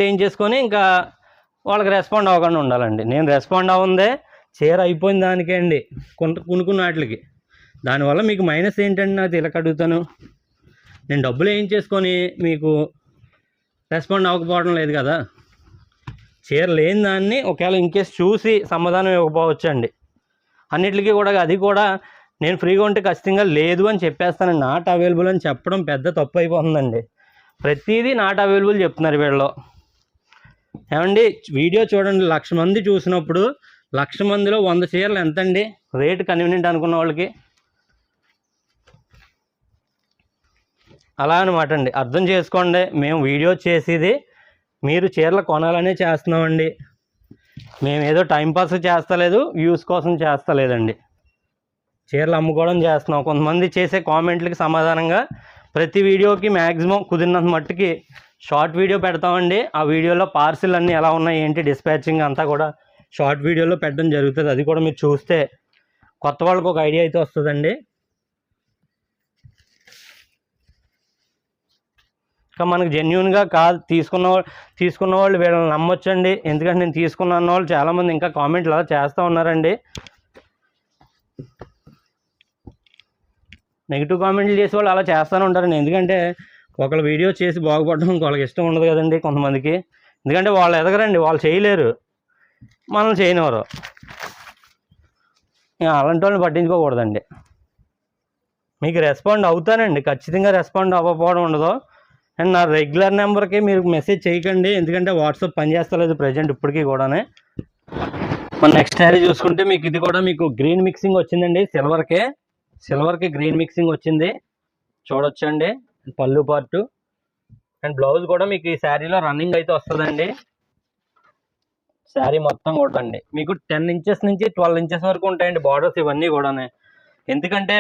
ఏం చేసుకొని ఇంకా వాళ్ళకి రెస్పాండ్ అవ్వకుండా ఉండాలండి. నేను రెస్పాండ్ అవ్వందే చీర అయిపోయిన దానికే అండి కొనుక్కున్న వాటికి. దానివల్ల మీకు మైనస్ ఏంటండి నాకు ఇలా అడుగుతాను. నేను డబ్బులు ఏం చేసుకొని మీకు రెస్పాండ్ అవ్వకపోవడం లేదు కదా. చీర లేని దాన్ని ఒకవేళ ఇన్కేస్ చూసి సమాధానం ఇవ్వకపోవచ్చు అండి. అన్నిటికీ కూడా అది కూడా నేను ఫ్రీగా ఉంటే ఖచ్చితంగా లేదు అని చెప్పేస్తాను. నాట్ అవైలబుల్ అని చెప్పడం పెద్ద తప్పు అయిపోతుందండి. ప్రతిదీ నాట్ అవైలబుల్ చెప్తున్నారు వీళ్ళు. ఏమండి, వీడియో చూడండి, 1,00,000 మంది చూసినప్పుడు 1,00,000 మందిలో 100 చీరలు ఎంతండి రేటు కన్వీనియంట్ అనుకున్న వాళ్ళకి? అలా అనమాట అండి. అర్థం చేసుకోండి, మేము వీడియో చేసేది మీరు చీరలు కొనాలనే చేస్తున్నామండి. మేము ఏదో టైంపాస్ చేస్తలేదు, వ్యూస్ కోసం చేస్తలేదండి. చీరలు అమ్ముకోవడం చేస్తున్నాం. కొంతమంది చేసే కామెంట్లకి సమాధానంగా ప్రతి వీడియోకి మ్యాక్సిమం కుదిరినంత మట్టుకి షార్ట్ వీడియో పెడతామండి. ఆ వీడియోలో పార్సిల్ అన్నీ ఎలా ఉన్నాయి ఏంటి డిస్పాచింగ్ అంతా కూడా షార్ట్ వీడియోలో పెట్టడం జరుగుతుంది. అది కూడా మీరు చూస్తే కొత్త వాళ్ళకి ఒక ఐడియా అయితే వస్తుందండి. ఇంకా మనకు జెన్యున్గా కాదు తీసుకున్న వాళ్ళు వీళ్ళని నమ్మొచ్చండి. ఎందుకంటే నేను తీసుకున్న వాళ్ళు చాలామంది ఇంకా కామెంట్లు అలా చేస్తూ ఉన్నారండి. నెగిటివ్ కామెంట్లు చేసే వాళ్ళు అలా చేస్తూనే ఉంటారండి. ఎందుకంటే ఒకళ్ళు వీడియో చేసి బాగుపడడం ఇంకొకళ్ళకి ఇష్టం ఉండదు కదండి కొంతమందికి. ఎందుకంటే వాళ్ళు ఎదగరండి, వాళ్ళు చేయలేరు, మనల్ని చేయనివారు. అలాంటి వాళ్ళని పట్టించుకోకూడదండి. మీకు రెస్పాండ్ అవుతానండి, ఖచ్చితంగా రెస్పాండ్ అవ్వకపోవడం ఉండదు. అండ్ నా రెగ్యులర్ నెంబర్కి మీరు మెసేజ్ చేయకండి, ఎందుకంటే వాట్సాప్ పనిచేస్తలేదు ప్రజెంట్ ఇప్పటికీ కూడానే. మన నెక్స్ట్ శారీ చూసుకుంటే మీకు ఇది కూడా మీకు గ్రీన్ మిక్సింగ్ వచ్చిందండి. సిల్వర్కి గ్రీన్ మిక్సింగ్ వచ్చింది, చూడొచ్చండి. పళ్ళు పార్టు అండ్ బ్లౌజ్ కూడా మీకు ఈ శారీలో రన్నింగ్ అయితే వస్తుందండి. శారీ మొత్తం కూడా అండి మీకు 10 ఇంచెస్ నుంచి 12 ఇంచెస్ వరకు ఉంటాయండి బార్డర్స్ ఇవన్నీ కూడానే. ఎందుకంటే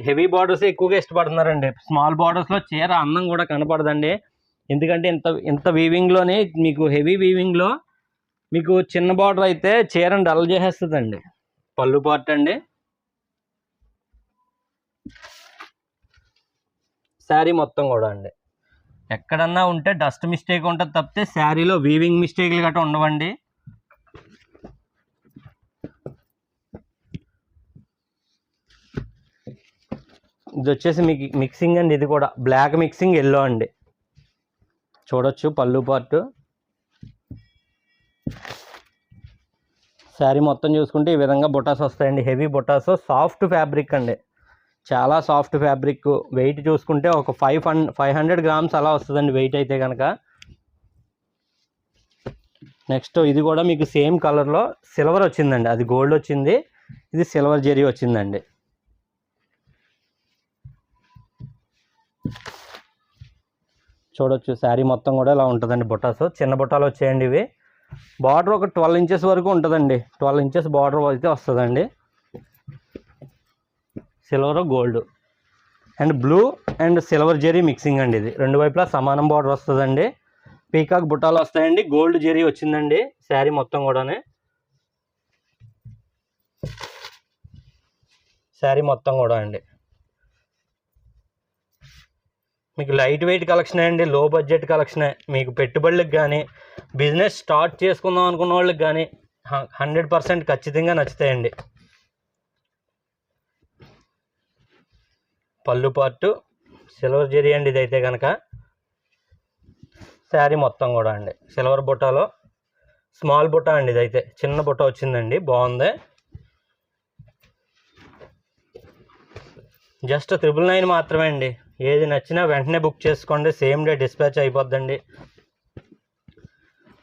హెవీ బార్డర్స్ ఎక్కువగా ఇష్టపడుతున్నారండి. స్మాల్ బార్డర్స్లో చీర అందం కూడా కనపడదండి. ఎందుకంటే ఇంత వీవింగ్లోనే మీకు హెవీ వీవింగ్లో మీకు చిన్న బార్డర్ అయితే చీరను డల్ చేసేస్తుందండి. పళ్ళు పార్ట్ అండి, శారీ మొత్తం కూడా అండి. ఎక్కడన్నా ఉంటే డస్ట్ మిస్టేక్ ఉంటుంది తప్పితే శారీలో వీవింగ్ మిస్టేక్లు గట్రా ఉండవండి. ఇది వచ్చేసి మీకు మిక్సింగ్ అండి. ఇది కూడా బ్లాక్ మిక్సింగ్ ఎల్లో అండి, చూడొచ్చు. పళ్ళు పార్టు శారీ మొత్తం చూసుకుంటే ఈ విధంగా బుటాస్ వస్తాయండి. హెవీ బుటాస్, సాఫ్ట్ ఫ్యాబ్రిక్ అండి, చాలా సాఫ్ట్ ఫ్యాబ్రిక్. వెయిట్ చూసుకుంటే ఒక 500 గ్రామ్స్ అలా వస్తుందండి వెయిట్ అయితే కనుక. నెక్స్ట్ ఇది కూడా మీకు సేమ్ కలర్లో సిల్వర్ వచ్చిందండి, అది గోల్డ్ వచ్చింది, ఇది సిల్వర్ జెరీ వచ్చిందండి. చూడొచ్చు శారీ మొత్తం కూడా ఇలా ఉంటుందండి. బుట్టాస్ చిన్న బుట్టాలు వచ్చాయండి ఇవి. బార్డర్ ఒక 12 ఇంచెస్ వరకు ఉంటుందండి, 12 ఇంచెస్ బార్డర్ అయితే వస్తుందండి. Silver gold and blue and silver zari mixing అండి. ఇది రెండు వైపులా సమానం బార్డర్ వస్తుందండి. పీకాక్ బుట్టాలు వస్తాయండి, గోల్డ్ జెరీ వచ్చిందండి శారీ మొత్తం కూడానే. శారీ మొత్తం కూడా అండి మీకు లైట్ వెయిట్ కలెక్షన్ అండి, లో బడ్జెట్ కలెక్షనే. మీకు పెట్టుబడులకు కానీ బిజినెస్ స్టార్ట్ చేసుకుందాం అనుకున్న వాళ్ళకి కానీ 100% ఖచ్చితంగా నచ్చుతాయండి. పళ్ళు పార్టు సిల్వర్ జెరీ అండి ఇదైతే కనుక. శారీ మొత్తం కూడా అండి సిల్వర్ బుట్టాలో స్మాల్ బుట్ట అండి, ఇదైతే చిన్న బుట్ట వచ్చిందండి, బాగుంది. జస్ట్ 999 మాత్రమే అండి. ఏది నచ్చినా వెంటనే బుక్ చేసుకోండి, సేమ్ డే డిస్పాచ్ అయిపోద్దండి.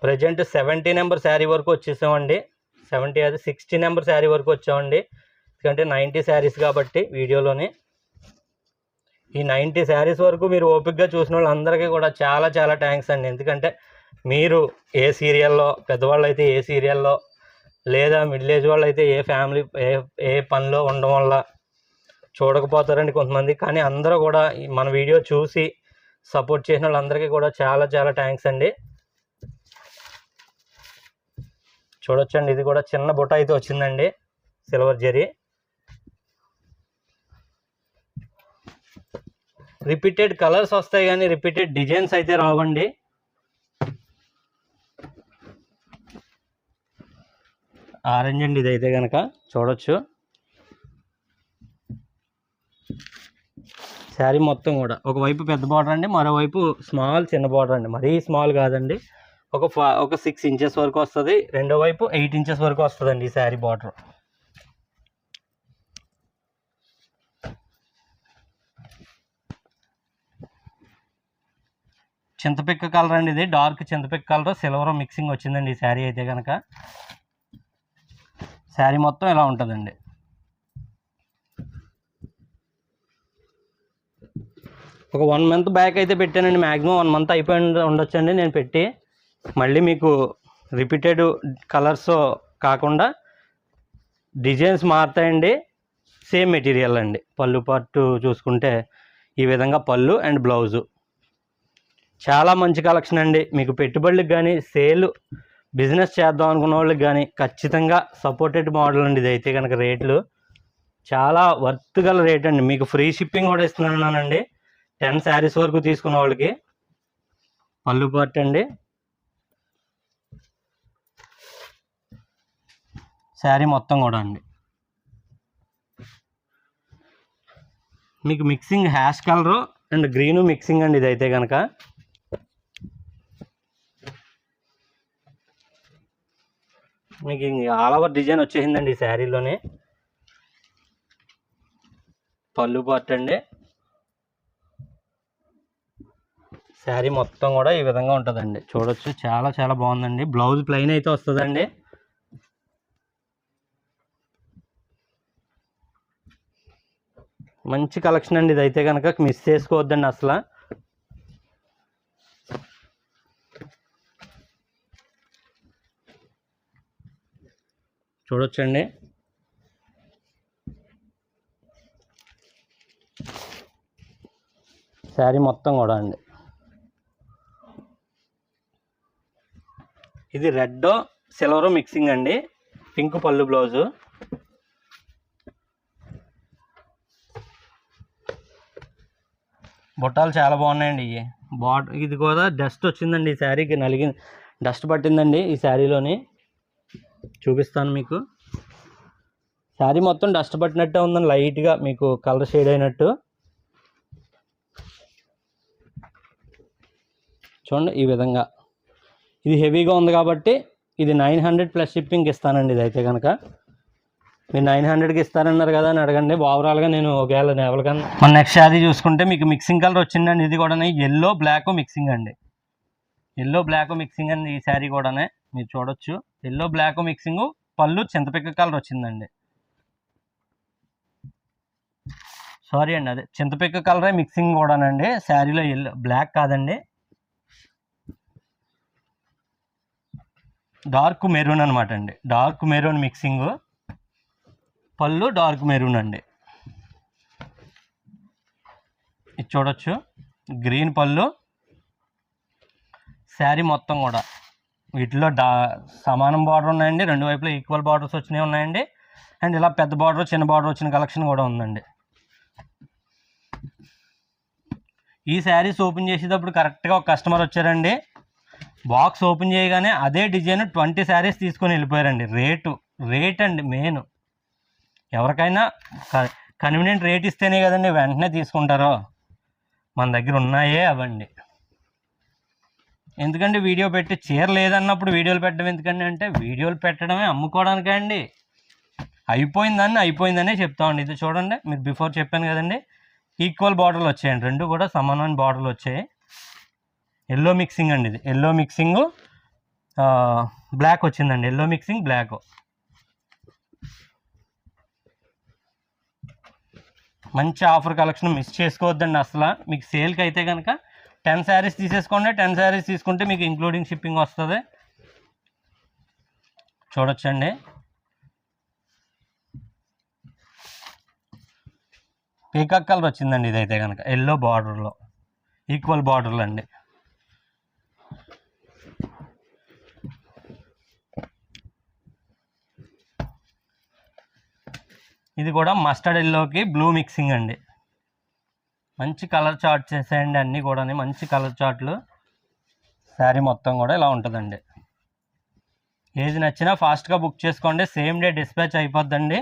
ప్రజెంట్ 70 నెంబర్ శారీ వరకు వచ్చేసామండి. 60 నెంబర్ శారీ వరకు వచ్చామండి. ఎందుకంటే 90 శారీస్ కాబట్టి వీడియోలోని. ఈ 90 శారీస్ వరకు మీరు ఓపికగా చూసిన వాళ్ళందరికీ కూడా చాలా చాలా థ్యాంక్స్ అండి. ఎందుకంటే మీరు ఏ సీరియల్లో, పెద్దవాళ్ళు అయితే ఏ సీరియల్లో, లేదా మిడిల్ ఏజ్ వాళ్ళు అయితే ఏ ఫ్యామిలీ ఏ పనిలో ఉండడం వల్ల చూడకపోతారండి కొంతమంది. కానీ అందరూ కూడా మన వీడియో చూసి సపోర్ట్ చేసిన వాళ్ళందరికీ కూడా చాలా చాలా థ్యాంక్స్ అండి. చూడొచ్చండి ఇది కూడా చిన్న బుట్ట అయితే వచ్చిందండి, సిల్వర్ జెరీ. రిపీటెడ్ కలర్స్ వస్తాయి కానీ రిపీటెడ్ డిజైన్స్ అయితే రావండి. ఆరెంజ్ అండి ఇదైతే కనుక చూడొచ్చు. శారీ మొత్తం కూడా ఒకవైపు పెద్ద బార్డర్ అండి, మరోవైపు చిన్న బార్డర్ అండి. మరీ స్మాల్ కాదండి, ఒక 6 ఇంచెస్ వరకు వస్తుంది. రెండో వైపు 8 ఇంచెస్ వరకు వస్తుందండి ఈ శారీ బార్డర్. చింతపిక్క కలర్ అండి ఇది, డార్క్ చింతపిక్క కలర్ సిల్వర్ మిక్సింగ్ వచ్చిందండి ఈ శారీ అయితే కనుక. శారీ మొత్తం ఇలా ఉంటుందండి. ఒక 1 మంత్ బ్యాక్ అయితే పెట్టానండి, మ్యాక్సిమం 1 మంత్ అయిపోయి ఉండొచ్చండి నేను పెట్టి. మళ్ళీ మీకు రిపీటెడ్ కలర్స్ కాకుండా డిజైన్స్ మారుతాయండి, సేమ్ మెటీరియల్ అండి. పళ్ళు పార్టు చూసుకుంటే ఈ విధంగా పళ్ళు అండ్ బ్లౌజు చాలా మంచి కలెక్షన్ అండి. మీకు పెట్టుబడులకు కానీ బిజినెస్ చేద్దాం అనుకున్న వాళ్ళకి కానీ ఖచ్చితంగా సపోర్టెడ్ మోడల్ అండి ఇదైతే కనుక. రేట్లు చాలా వర్త్ గల రేట్ అండి. మీకు ఫ్రీ షిప్పింగ్ కూడా ఇస్తున్నానండి 10 శారీస్ వరకు తీసుకున్న వాళ్ళకి. పళ్ళు పార్ట్ అండి, శారీ మొత్తం కూడా అండి. మీకు mixing hash colour and green mixing అండి ఇదైతే కనుక. మీకు ఆల్ ఓవర్ డిజైన్ వచ్చేసిందండి ఈ శారీలోనే. పళ్ళు పార్ట్ అండి, శారీ మొత్తం కూడా ఈ విధంగా ఉంటుందండి. చూడొచ్చు చాలా చాలా బాగుందండి. బ్లౌజ్ ప్లెయిన్ అయితే వస్తుందండి. మంచి కలెక్షన్ అండి ఇదైతే కనుక, మిస్ చేసుకోవద్దండి అసలు. చూడొచ్చండి శారీ మొత్తం కూడా అండి. ఇది రెడ్ సిల్వర్ మిక్సింగ్ అండి, పింక్ పళ్ళు బ్లౌజు. బుట్టాలు చాలా బాగున్నాయండి. ఇవి బార్డర్ ఇది కూడా డస్ట్ వచ్చిందండి ఈ శారీకి, డస్ట్ పట్టిందండి ఈ శారీలోని. చూపిస్తాను మీకు. శారీ మొత్తం డస్ట్ పట్టినట్టే ఉందండి, లైట్గా మీకు కలర్ షేడ్ అయినట్టు. చూడండి ఈ విధంగా. ఇది హెవీగా ఉంది కాబట్టి ఇది 900 ప్లస్ షిప్పింగ్ ఇస్తానండి ఇదైతే కనుక. మీరు 900కి ఇస్తారన్నారు కదా అని అడగండి. ఓవరాల్గా నేను ఒకవేళ ఎవరికన్నా మన నెక్స్ట్ శారీ చూసుకుంటే మీకు మిక్సింగ్ కలర్ వచ్చిందండి. ఇది కూడా ఎల్లో బ్లాక్ మిక్సింగ్ అండి. ఎల్లో బ్లాక్ మిక్సింగ్ అండి ఈ శారీ కూడానే మీరు చూడొచ్చు. ఎల్లో బ్లాక్ మిక్సింగ్, పళ్ళు చింతపిక్క కలర్ వచ్చిందండి. సారీ అండి, అదే చింతపిక్క కలరే మిక్సింగ్ కూడానండి. శారీలో ఎల్లో బ్లాక్ కాదండి, డార్క్ మెరూన్ అనమాట అండి. డార్క్ మెరూన్ మిక్సింగ్, పళ్ళు డార్క్ మెరూన్ అండి. ఇది చూడొచ్చు, గ్రీన్ పళ్ళు. శారీ మొత్తం కూడా వీటిలో సమానం బార్డర్ ఉన్నాయండి. రెండు వైపులా ఈక్వల్ బార్డర్స్ వచ్చినాయి ఉన్నాయండి. అండ్ ఇలా పెద్ద బార్డర్ చిన్న బార్డర్ వచ్చిన కలెక్షన్ కూడా ఉందండి. ఈ శారీస్ ఓపెన్ చేసేటప్పుడు కరెక్ట్గా ఒక కస్టమర్ వచ్చారండి. బాక్స్ ఓపెన్ చేయగానే అదే డిజైన్ 20 శారీస్ తీసుకొని వెళ్ళిపోయారండి. రేట్ అండి మెయిన్. ఎవరికైనా కన్వీనియంట్ రేట్ ఇస్తేనే కదండి వెంటనే తీసుకుంటారో. మన దగ్గర ఉన్నాయే అవ్వండి. ఎందుకంటే వీడియో పెట్టి చీర లేదన్నప్పుడు వీడియోలు పెట్టడం ఎందుకండి అంటే, వీడియోలు పెట్టడమే అమ్ముకోవడానికే అండి. అయిపోయిందనే చెప్తామండి. ఇది చూడండి, మీరు బిఫోర్ చెప్పాను కదండి, ఈక్వల్ బార్డర్లు వచ్చాయండి. రెండు కూడా సమానమైన బార్డర్లు వచ్చాయి. ఎల్లో మిక్సింగ్ అండి. ఇది ఎల్లో మిక్సింగ్ బ్లాక్ వచ్చిందండి. Yellow mixing black. మంచి ఆఫర్ కలెక్షన్, మిస్ చేసుకోవద్దండి అసలు. మీకు సేల్కి అయితే కనుక 10 శారీస్ తీసేసుకోండి. 10 శారీస్ తీసుకుంటే మీకు ఇంక్లూడింగ్ షిప్పింగ్ వస్తుంది. చూడొచ్చండి, పీకాక్ కలర్ వచ్చిందండి. ఇదైతే కనుక ఎల్లో బార్డర్లో ఈక్వల్ బార్డర్లు అండి. ఇది కూడా మస్టర్డ్ ఎల్లోకి బ్లూ మిక్సింగ్ అండి. మంచి కలర్ చార్ట్ చేసేయండి. అన్నీ కూడా మంచి కలర్ చార్ట్లు. శారీ మొత్తం కూడా ఇలా ఉంటుందండి. ఏది నచ్చినా ఫాస్ట్గా బుక్ చేసుకోండి. సేమ్ డే డిస్పాచ్ అయిపోద్దండి.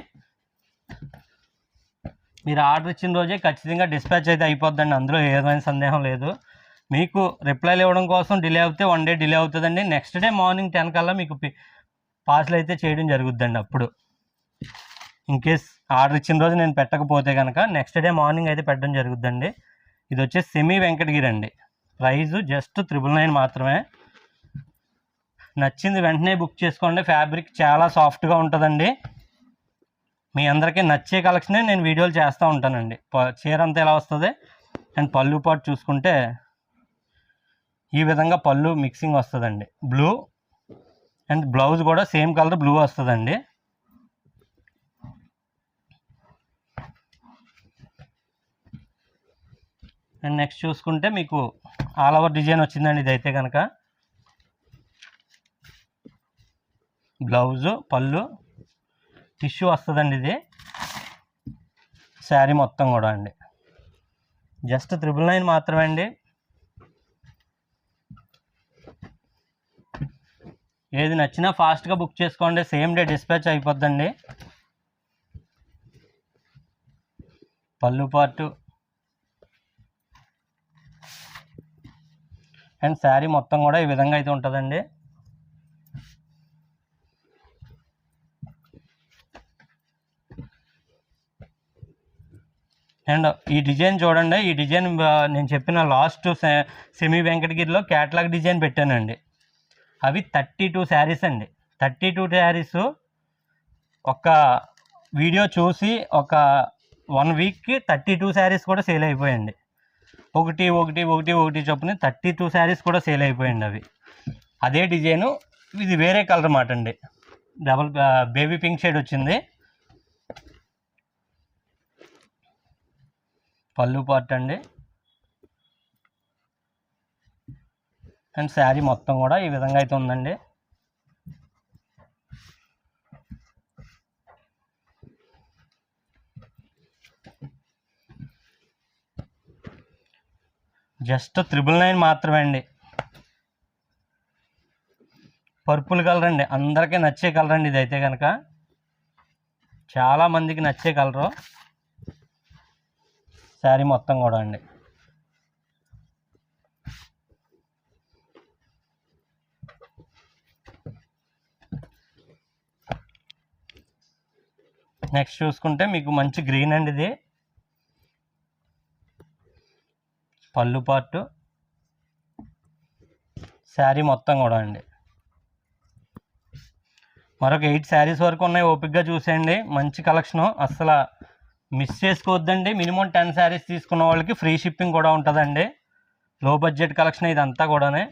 మీరు ఆర్డర్ ఇచ్చిన రోజే ఖచ్చితంగా డిస్పాచ్ అయితే అయిపోద్దండి. అందులో ఏదైనా సందేహం లేదు. మీకు రిప్లైలు ఇవ్వడం కోసం డిలే అవుతే 1 డే డిలే అవుతుందండి. నెక్స్ట్ డే మార్నింగ్ 10 కల్లా మీకు పార్సల్ అయితే చేయడం జరుగుద్దండి. అప్పుడు ఇన్ కేస్ ఆర్డర్ ఇచ్చిన రోజు నేను పెట్టకపోతే కనుక నెక్స్ట్ డే మార్నింగ్ అయితే పెట్టడం జరుగుద్దండి. ఇది వచ్చేసి సెమీ వెంకటగిరి అండి. ప్రైజు జస్ట్ 999 మాత్రమే. నచ్చింది వెంటనే బుక్ చేసుకోండి. ఫ్యాబ్రిక్ చాలా సాఫ్ట్గా ఉంటుందండి. మీ అందరికీ నచ్చే కలెక్షనే నేను వీడియోలు చేస్తూ ఉంటానండి. చీర అంతా ఎలా వస్తుంది. అండ్ పళ్ళు పాటు చూసుకుంటే ఈ విధంగా పళ్ళు మిక్సింగ్ వస్తుందండి. బ్లూ అండ్ బ్లౌజ్ కూడా సేమ్ కలర్ బ్లూ వస్తుందండి. అండ్ నెక్స్ట్ చూసుకుంటే మీకు ఆల్ ఓవర్ డిజైన్ వచ్చిందండి. ఇదైతే కనుక బ్లౌజు పళ్ళు టిష్యూ వస్తుందండి. ఇది శారీ మొత్తం కూడా అండి. జస్ట్ 999 మాత్రమే అండి. ఏది నచ్చినా ఫాస్ట్గా బుక్ చేసుకోండి. సేమ్ డే డిస్పాచ్ అయిపోద్దండి. పళ్ళు పార్టు అండ్ శారీ మొత్తం కూడా ఈ విధంగా అయితే ఉంటుందండి. అండ్ ఈ డిజైన్ చూడండి. ఈ డిజైన్ నేను చెప్పిన లాస్ట్ సెమీ వెంకటగిరిలో క్యాటలాగ్ డిజైన్ పెట్టానండి. అవి 32 శారీస్ అండి. 32 శారీస్ ఒక వీడియో చూసి ఒక 1 వీక్కి 32 శారీస్ కూడా సేల్ అయిపోయాయండి. ఒకటి చొప్పున 32 శారీస్ కూడా సేల్ అయిపోయాయండి. అవి అదే డిజైను. ఇది వేరే కలర్ మాట అండి. డబల్ బేబీ పింక్ షేడ్ వచ్చింది. పళ్ళు పార్ట్ అండి. అండ్ శారీ మొత్తం కూడా ఈ విధంగా అయితే ఉందండి. జస్ట్ 999 మాత్రమే అండి. పర్పుల్ కలర్ అండి. అందరికీ నచ్చే కలర్ అండి. ఇదైతే కనుక చాలామందికి నచ్చే కలరు. శారీ మొత్తం కూడా అండి. నెక్స్ట్ చూసుకుంటే మీకు మంచి గ్రీన్ అండి, ఇది పళ్ళు పార్ట్, శారీ మొత్తం కూడా అండి. మరొక 8 శారీస్ వరకు ఉన్నాయి, ఓపిక్గా చూసేయండి. మంచి కలెక్షను, అస్సలు మిస్ చేసుకోవద్దండి. మినిమం 10 శారీస్ తీసుకున్న వాళ్ళకి ఫ్రీ షిప్పింగ్ కూడా ఉంటుందండి. లో బడ్జెట్ కలెక్షన్ ఇదంతా కూడానే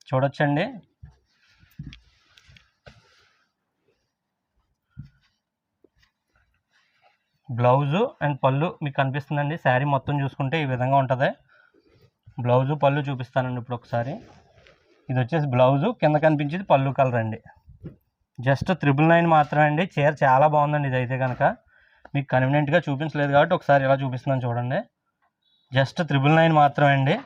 చూడొచ్చండి. బ్లౌజు అండ్ పళ్ళు మీకు కనిపిస్తుందండి. శారీ మొత్తం చూసుకుంటే ఈ విధంగా ఉంటుంది. బ్లౌజు పళ్ళు చూపిస్తానండి ఇప్పుడు ఒకసారి. ఇది వచ్చేసి బ్లౌజు, కింద కనిపించేది పళ్ళు కలర్ అండి. జస్ట్ 999 మాత్రమే అండి. చీర చాలా బాగుందండి. ఇదైతే కనుక మీకు కన్వీనియంట్గా చూపించలేదు కాబట్టి ఒకసారి ఇలా చూపిస్తున్నాను చూడండి. జస్ట్ 999 మాత్రమే అండి.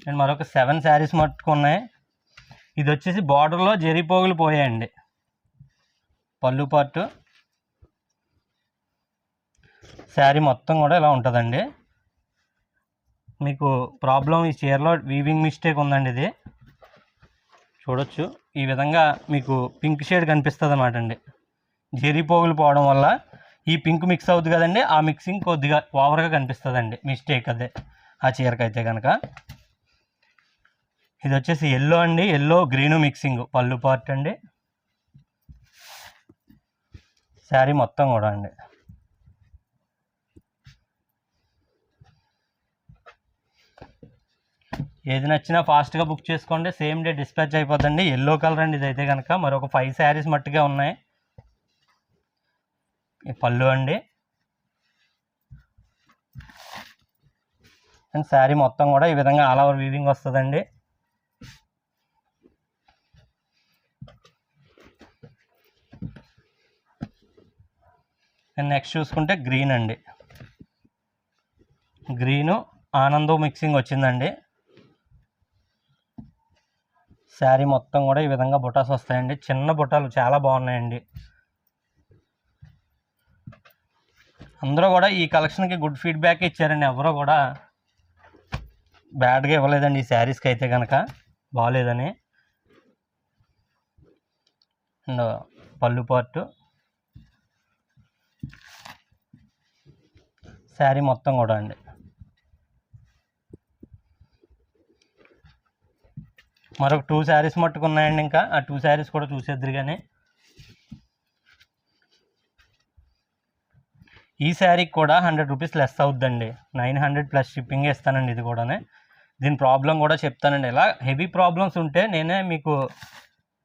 అండ్ మరొక 7 శారీస్ మట్టుకు ఉన్నాయి. ఇది వచ్చేసి బార్డర్లో జరీ పోగులు పోయాయండి. పళ్ళు పార్టు, శారీ మొత్తం కూడా ఇలా ఉంటుందండి. మీకు ప్రాబ్లం ఈ చీరలో వీవింగ్ మిస్టేక్ ఉందండి. ఇది చూడొచ్చు, ఈ విధంగా మీకు పింక్ షేడ్ కనిపిస్తుంది అన్నమాట అండి. జెరీ పోగులు పోవడం వల్ల ఈ పింక్ మిక్స్ అవుతుంది కదండి, ఆ మిక్సింగ్ కొద్దిగా ఓవర్గా కనిపిస్తుందండి. మిస్టేక్ అదే ఆ చీరకైతే కనుక. ఇది వచ్చేసి ఎల్లో అండి, ఎల్లో గ్రీను మిక్సింగ్ పళ్ళు పార్ట్ అండి. శారీ మొత్తం కూడా అండి. ఏది నచ్చినా ఫాస్ట్గా బుక్ చేసుకోండి, సేమ్ డే డిస్పాచ్ అయిపోద్దండి. ఎల్లో కలర్ అండి ఇదైతే కనుక. మరొక 5 శారీస్ మట్టుగా ఉన్నాయి. ఈ పళ్ళు అండి, అండ్ శారీ మొత్తం కూడా ఈ విధంగా ఆల్ ఓవర్ వీవింగ్ వస్తుందండి. అండ్ నెక్స్ట్ చూసుకుంటే గ్రీన్ అండి, గ్రీను ఆనందో మిక్సింగ్ వచ్చిందండి. శారీ మొత్తం కూడా ఈ విధంగా బుటాస్ వస్తాయండి, చిన్న బుటాలు చాలా బాగున్నాయండి. అందరూ కూడా ఈ కలెక్షన్కి గుడ్ ఫీడ్బ్యాక్ ఇచ్చారండి, ఎవరో కూడా బ్యాడ్గా ఇవ్వలేదండి ఈ శారీస్కి అయితే కనుక, బాగాలేదని. అండ్ పళ్ళు పార్టు, శారీ మొత్తం కూడా అండి. మరొక 2 శారీస్ మట్టుకు ఉన్నాయండి. ఇంకా ఆ 2 శారీస్ కూడా చూసేద్దరు. కానీ ఈ శారీకి కూడా 100 రూపీస్ లెస్ అవుద్దండి. 900 ప్లస్ షిప్పింగ్ ఇస్తానండి. ఇది కూడా దీని ప్రాబ్లం కూడా చెప్తానండి. ఇలా హెవీ ప్రాబ్లమ్స్ ఉంటే నేనే మీకు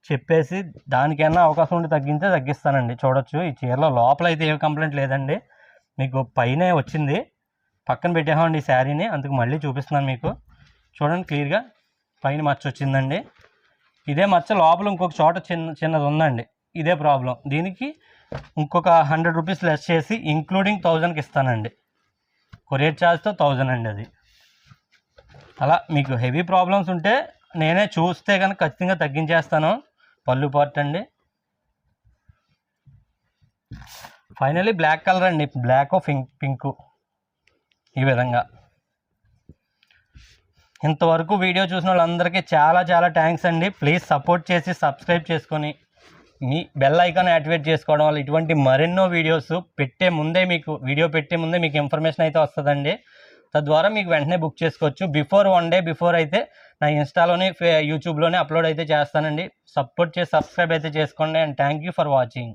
చెప్పేసి దానికైనా అవకాశం ఉంటే తగ్గిస్తానండి. చూడొచ్చు, ఈ చీరలో లోపల అయితే ఏ కంప్లైంట్ లేదండి. మీకు పైనే వచ్చింది, పక్కన పెట్టేసామండి ఈ శారీని, అందుకు మళ్ళీ చూపిస్తున్నాను మీకు. చూడండి క్లియర్గా, పైన మచ్చ వచ్చిందండి. ఇదే మచ్చ లోపల ఇంకొక చోట చిన్నది ఉందండి. ఇదే ప్రాబ్లం. దీనికి ఇంకొక 100 రూపీస్ లెస్ చేసి ఇంక్లూడింగ్ 1000కి ఇస్తానండి. కొరియర్ ఛార్జ్తో 1000 అండి అది. అలా మీకు హెవీ ప్రాబ్లమ్స్ ఉంటే నేనే చూస్తే కనుక ఖచ్చితంగా తగ్గించేస్తాను. పళ్ళు పార్ట్ అండి. ఫైనలీ బ్లాక్ కలర్ అండి, బ్లాక్ పింక్ ఈ విధంగా. ఇంతవరకు వీడియో చూసిన వాళ్ళందరికీ చాలా చాలా థ్యాంక్స్ అండి. ప్లీజ్ సపోర్ట్ చేసి సబ్స్క్రైబ్ చేసుకొని మీ బెల్ ఐకాన్ యాక్టివేట్ చేసుకోవడం వల్ల ఇటువంటి మరెన్నో వీడియోస్ వీడియో పెట్టే ముందే మీకు ఇన్ఫర్మేషన్ అయితే వస్తుందండి. తద్వారా మీకు వెంటనే బుక్ చేసుకోవచ్చు. బిఫోర్ 1 డే బిఫోర్ అయితే నా ఇన్స్టాలోనే యూట్యూబ్లోనే అప్లోడ్ అయితే చేస్తానండి. సపోర్ట్ చేసి సబ్స్క్రైబ్ అయితే చేసుకోండి. And thank you for watching.